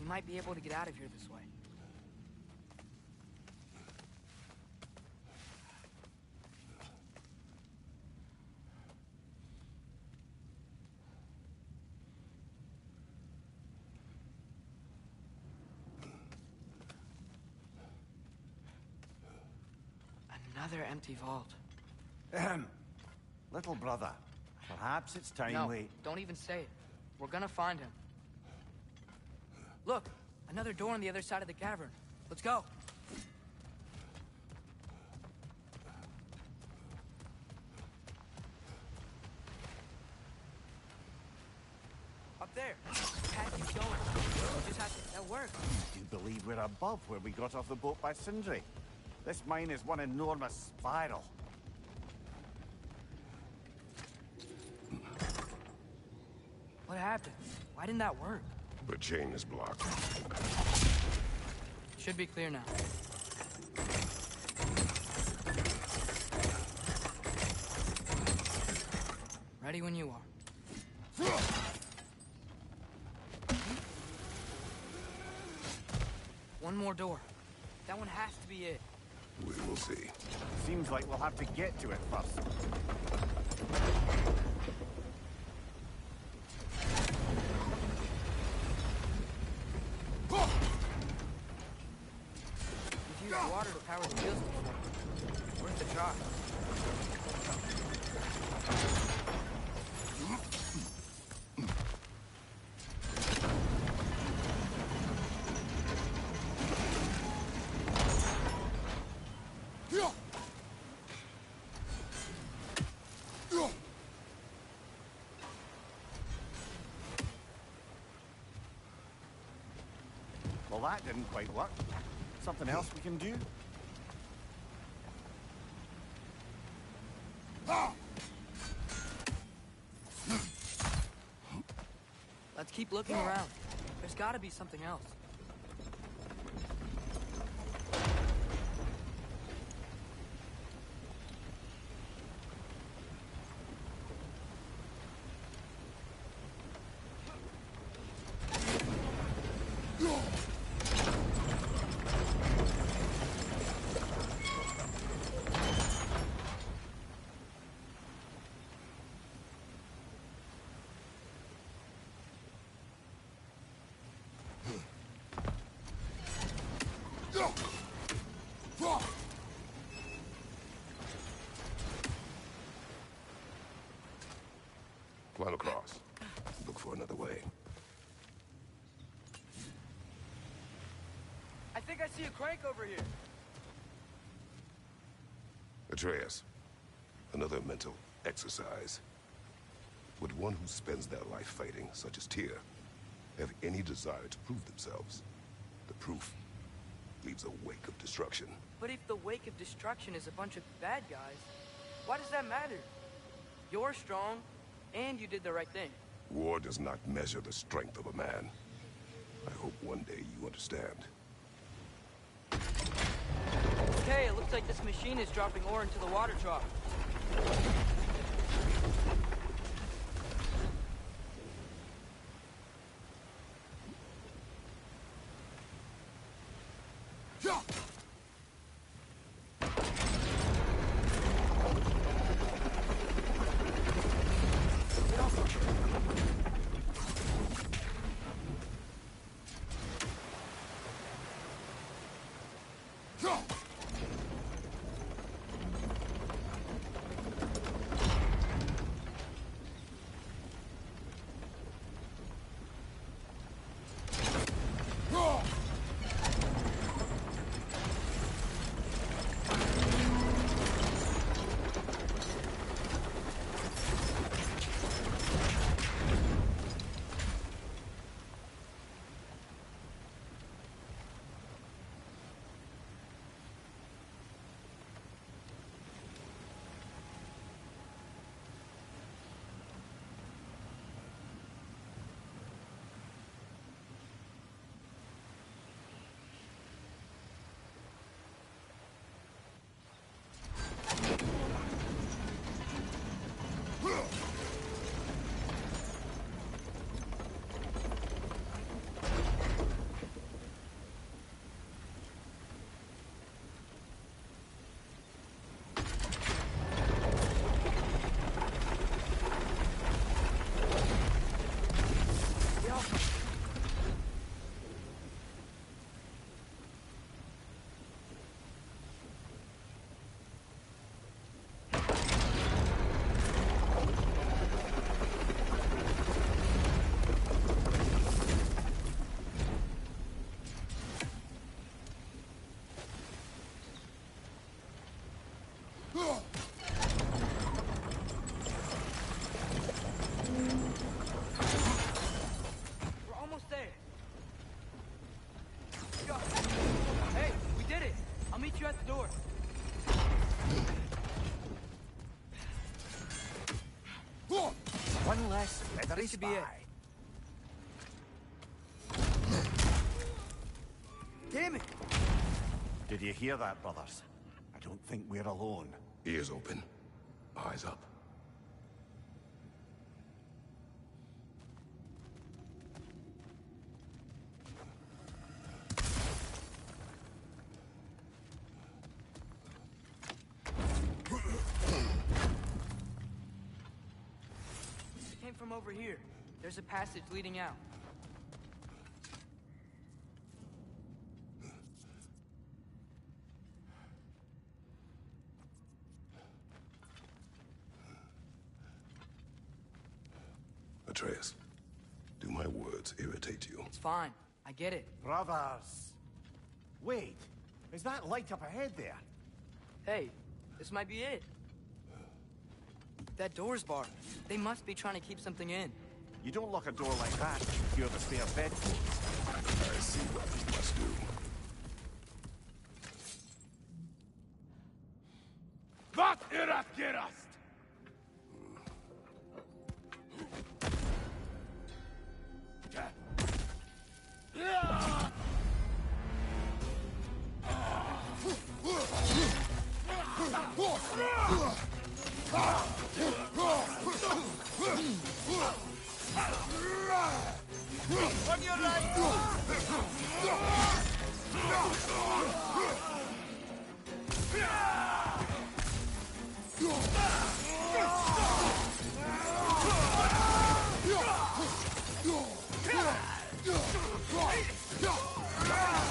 We might be able to get out of here this way. Another empty vault. Ahem. Little brother, perhaps it's time No, we... don't even say it. We're gonna find him. Look, another door on the other side of the cavern. Let's go. Up there. Path keeps going. You just have to... That worked. Do you believe we're above where we got off the boat by Sindri? This mine is one enormous spiral. What happened? Why didn't that work? The chain is blocked. Should be clear now. Ready when you are. One more door. That one has to be it. We will see. Seems like we'll have to get to it first. We've used water to power the wheels before. Worth the try. Well, that didn't quite work. Something else we can do? Let's keep looking around. There's gotta be something else. Climb across. Look for another way. I think I see a crank over here. Atreus, another mental exercise. Would one who spends their life fighting, such as Tyr, have any desire to prove themselves? The proof leaves a wake of destruction. But if the wake of destruction is a bunch of bad guys, why does that matter? You're strong, and you did the right thing. War does not measure the strength of a man. I hope one day you understand. Okay, it looks like this machine is dropping ore into the water trough. One less feathery This should be it. spy. Damn it! Did you hear that, brothers? I don't think we're alone. Ears open, eyes up. It came from over here. There's a passage leading out. Atreus, do my words irritate you? It's fine. I get it. Brothers! Wait, is that light up ahead there? Hey, this might be it. That door's barred. They must be trying to keep something in. You don't lock a door like that to secure the spare bedclothes. I see what we must do. Was ihr das gerast? On your right!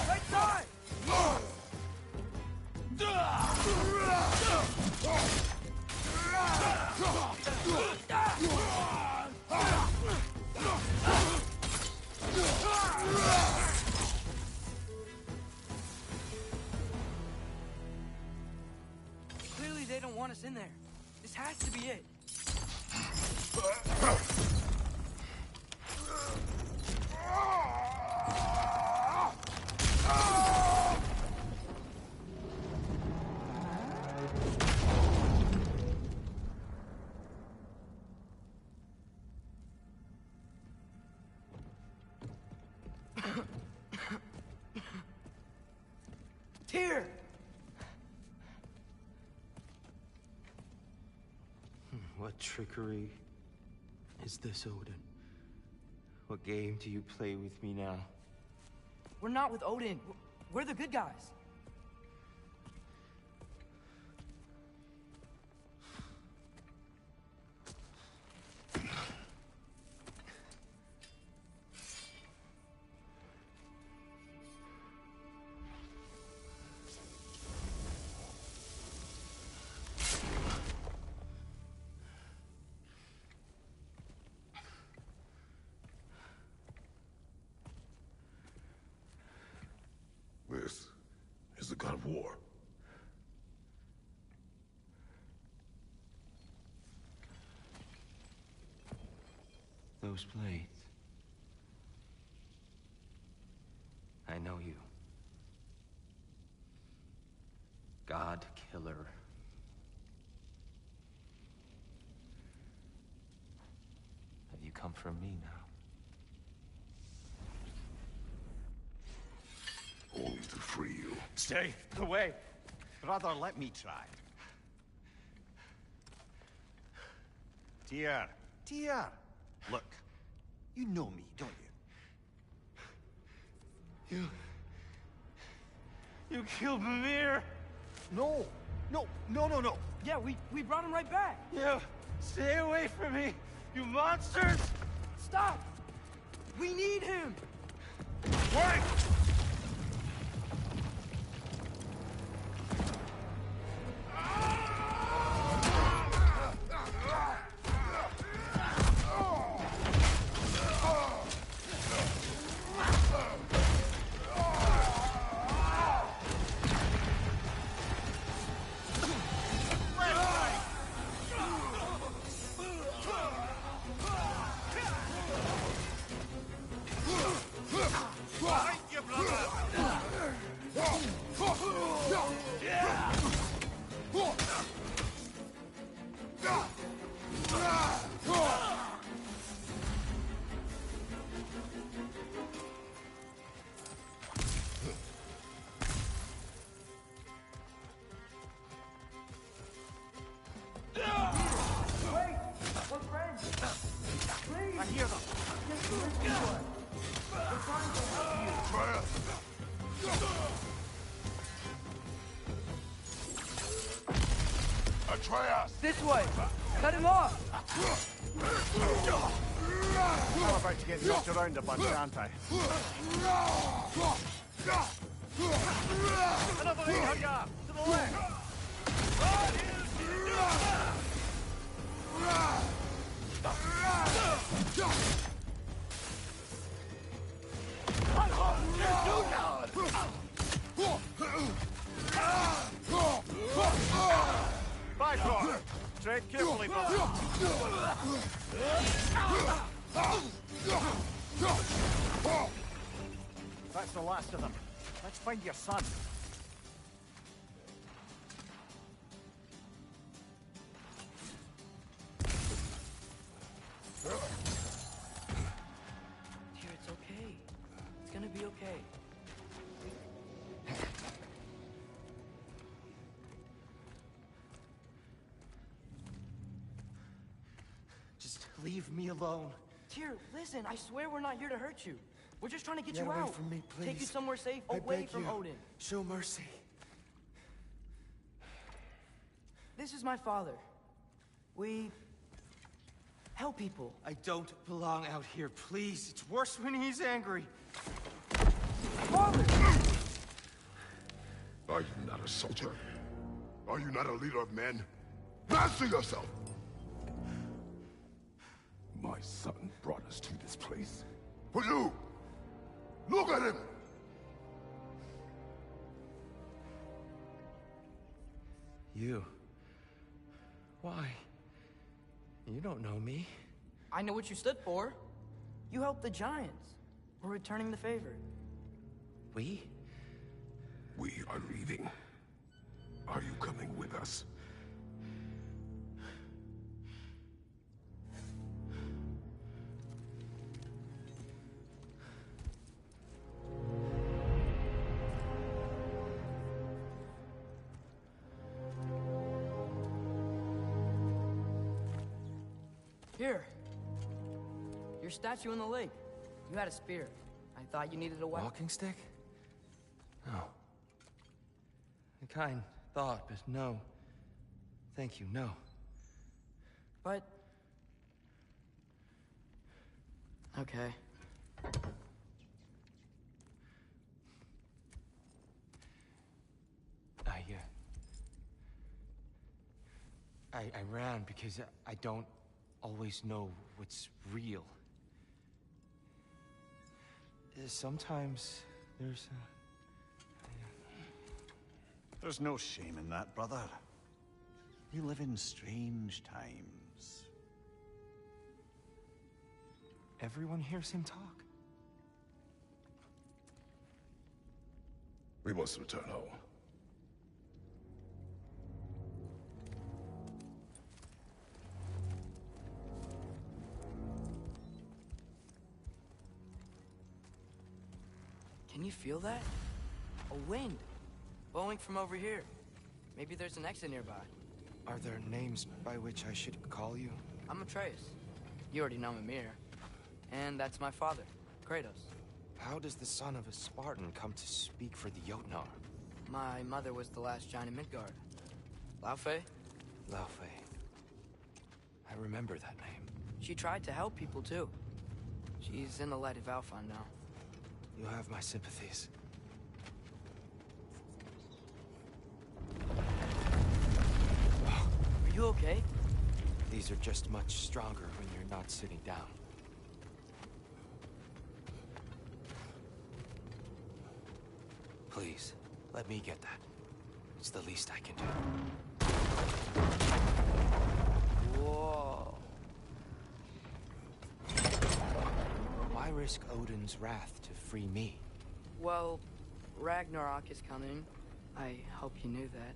Right side! Clearly they don't want us in there. This has to be it. Tyr! What trickery is this, Odin? What game do you play with me now? We're not with Odin. We're the good guys. This is the god of war. Those blades. I know you. God killer. Have you come for me now? Only to free you. Stay away. Brother, let me try. Tyr. Tyr. Look, you know me, don't you? You killed Mimir! No. No. Yeah, we brought him right back. You stay away from me, you monsters! Stop! We need him! Wait! I hear them. Atreus! This way! Cut him off! I'm about to get knocked around a bunch, aren't I? Another Ragnarok! To the left! Bifrost! Tread carefully, brother. That's the last of them. Let's find your son. Dear, it's okay. It's gonna be okay. Just leave me alone. Tyr, listen, I swear we're not here to hurt you. We're just trying to get Get you away out. from me, Take you please. somewhere safe, I away beg from you. Odin. Show mercy. This is my father. We help people. I don't belong out here, please. It's worse when he's angry. Father! Are you not a soldier? Are you not a leader of men? Master yourself! My son brought us to this place. For you! Look at him! You. Why? You don't know me. I know what you stood for. You helped the giants. We're returning the favor. We? We are leaving. Are you coming with us? Here. Your statue in the lake. You had a spear. I thought you needed a weapon. Walking stick? No. A kind thought, but no. Thank you, no. But... okay. I ran because I don't always know what's real. Sometimes there's There's no shame in that, brother. We live in strange times. everyone hears him talk. We must return home. Can you feel that? A wind. Blowing from over here. Maybe there's an exit nearby. Are there names by which I should call you? I'm Atreus. You already know Mimir. And that's my father, Kratos. How does the son of a Spartan come to speak for the Jotnar? My mother was the last giant in Midgard. Laufey? Laufey. I remember that name. She tried to help people too. She's in the light of Alphon now. You have my sympathies. Are you okay? These are just much stronger when you're not sitting down. Please, let me get that. It's the least I can do. Whoa. Why risk Odin's wrath to free me? Well, Ragnarok is coming. I hope you knew that.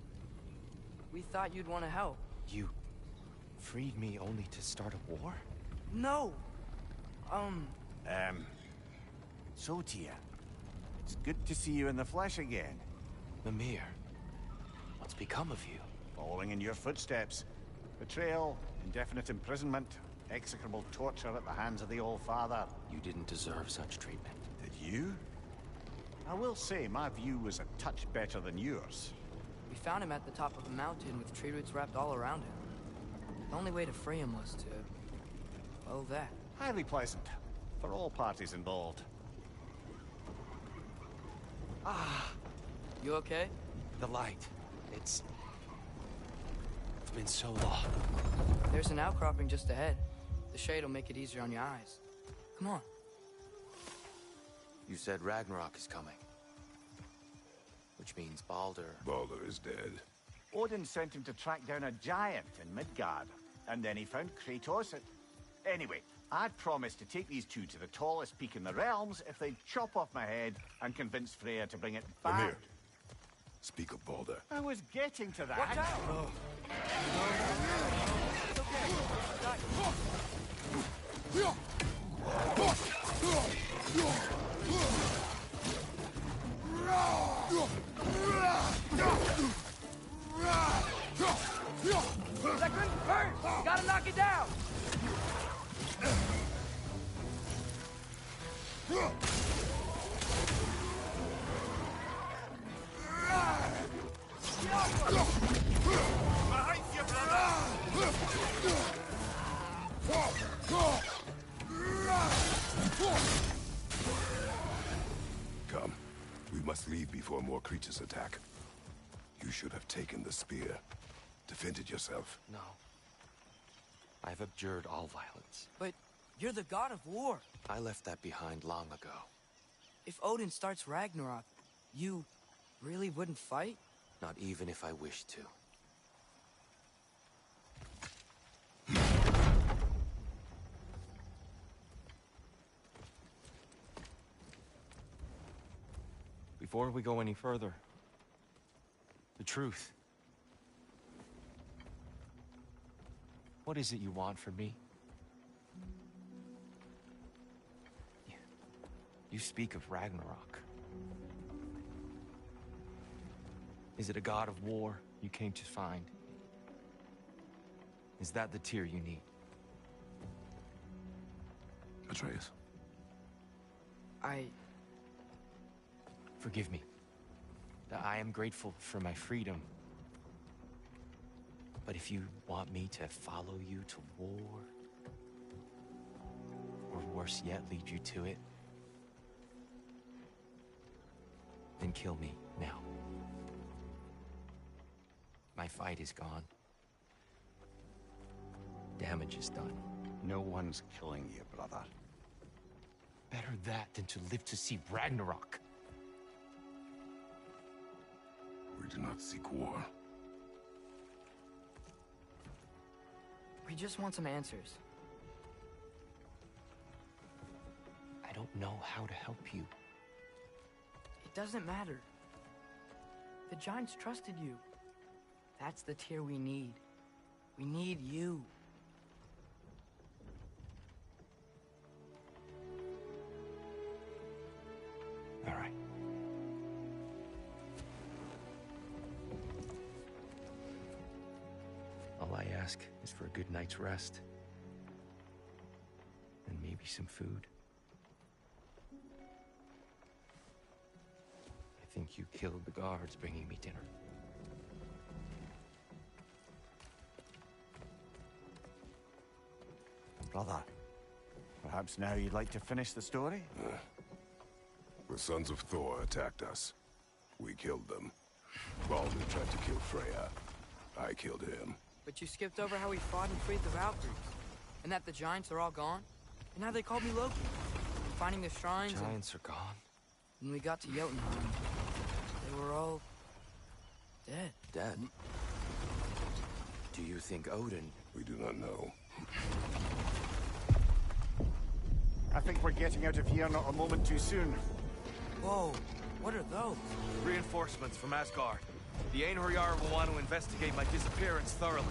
We thought you'd want to help. You freed me only to start a war? No! So, Tia, it's good to see you in the flesh again. Mimir, what's become of you? Following in your footsteps. Betrayal, indefinite imprisonment, Execrable torture at the hands of the Old Father. You didn't deserve such treatment. Did you? I will say, my view was a touch better than yours. We found him at the top of a mountain with tree roots wrapped all around him. The only way to free him was to... well, that. Highly pleasant. For all parties involved. You okay? The light. It's been so long. There's an outcropping just ahead. The shade will make it easier on your eyes. Come on. You said Ragnarok is coming. Which means Baldur. Baldur is dead. Odin sent him to track down a giant in Midgard. And then he found Kratos at... Anyway, I'd promised to take these two to the tallest peak in the realms if they'd chop off my head and convince Freya to bring it back. Come here. Speak of Baldur. I was getting to that. Watch out! It's okay. That couldn't hurt! You gotta knock it down! Behind you, brother! Come. We must leave before more creatures attack. You should have taken the spear. Defended yourself. No. I've abjured all violence. But you're the god of war. I left that behind long ago. If Odin starts Ragnarok, you really wouldn't fight? Not even if I wished to. Before we go any further, the truth. What is it you want from me? You speak of Ragnarok. Is it a god of war you came to find? Is that the tear you need? Atreus. Forgive me. I am grateful for my freedom. But if you want me to follow you to war, or worse yet, lead you to it, then kill me now. My fight is gone. Damage is done. No one's killing you, brother. Better that than to live to see Ragnarok. We do not seek war. We just want some answers. I don't know how to help you. It doesn't matter. The giants trusted you. That's the tear we need. We need you. All right. All I ask is for a good night's rest. And maybe some food. I think you killed the guards bringing me dinner. Brother, perhaps now you'd like to finish the story? The sons of Thor attacked us. We killed them. Baldur tried to kill Freya. I killed him. But you skipped over how we fought and freed the Valkyries. And that the giants are all gone. And how they called me Loki. Finding the shrines Giants are gone. and when we got to Jotunheim, they were all... dead. Dead. Do you think Odin... We do not know. I think we're getting out of here not a moment too soon. Whoa, what are those? Reinforcements from Asgard. The Einherjar will want to investigate my disappearance thoroughly.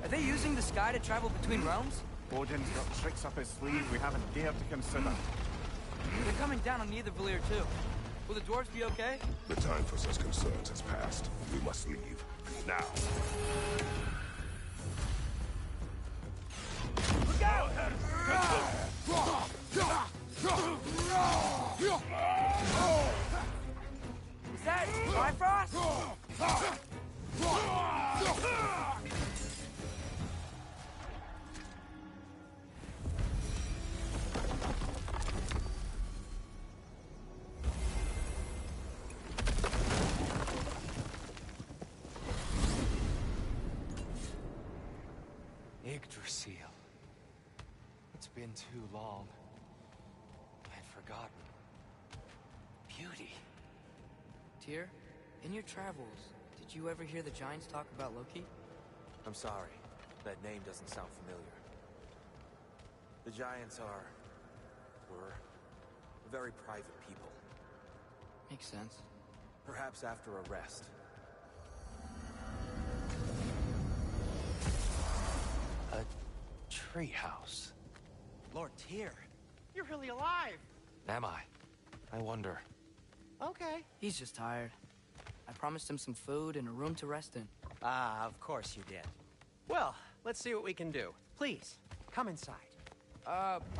Are they using the sky to travel between realms? Odin's got tricks up his sleeve we haven't dared to consider. They're coming down on Nidavellir too. Will the dwarves be okay? The time for such concerns has passed. We must leave. Now. Look out! Is that Bifrost? Yggdrasil. It's been too long. I'd forgotten. Beauty. Tyr, in your travels, did you ever hear the Giants talk about Loki? I'm sorry. That name doesn't sound familiar. The Giants were very private people. Makes sense. Perhaps after a rest. A treehouse. Lord Tyr, you're really alive. Am I? I wonder. Okay. He's just tired. I promised him some food and a room to rest in. Ah, of course you did. Well, let's see what we can do. Please, come inside.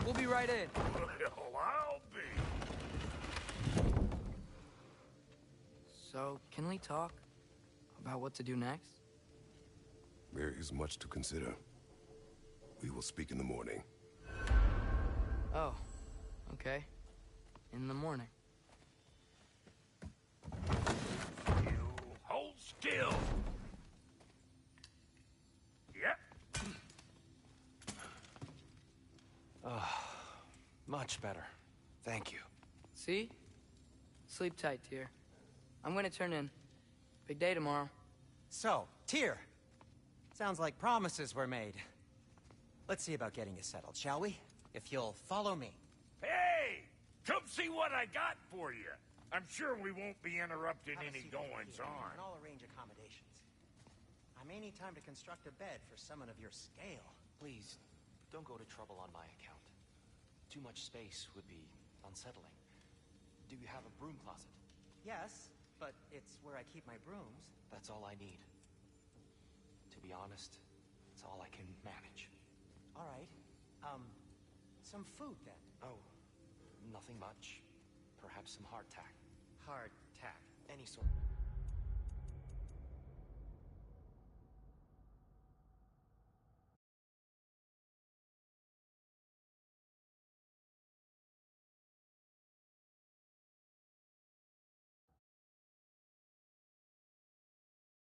We'll be right in. Well, I'll be. So, can we talk about what to do next? There is much to consider. We will speak in the morning. Oh, okay. In the morning. You hold still. Yep. Much better. Thank you. See? Sleep tight, Tyr. I'm gonna turn in. Big day tomorrow. So, Tyr. Sounds like promises were made. Let's see about getting you settled, shall we? If you'll follow me. Hey! Come see what I got for you. I'm sure we won't be interrupting Have a any seat over here, goings-on. and I'll arrange accommodations. I may need time to construct a bed for someone of your scale. Please, don't go to trouble on my account. Too much space would be unsettling. Do you have a broom closet? Yes, but it's where I keep my brooms. That's all I need. To be honest, it's all I can manage. All right. Some food then. Oh, nothing much. Perhaps some hardtack. Hard tack. Any sort.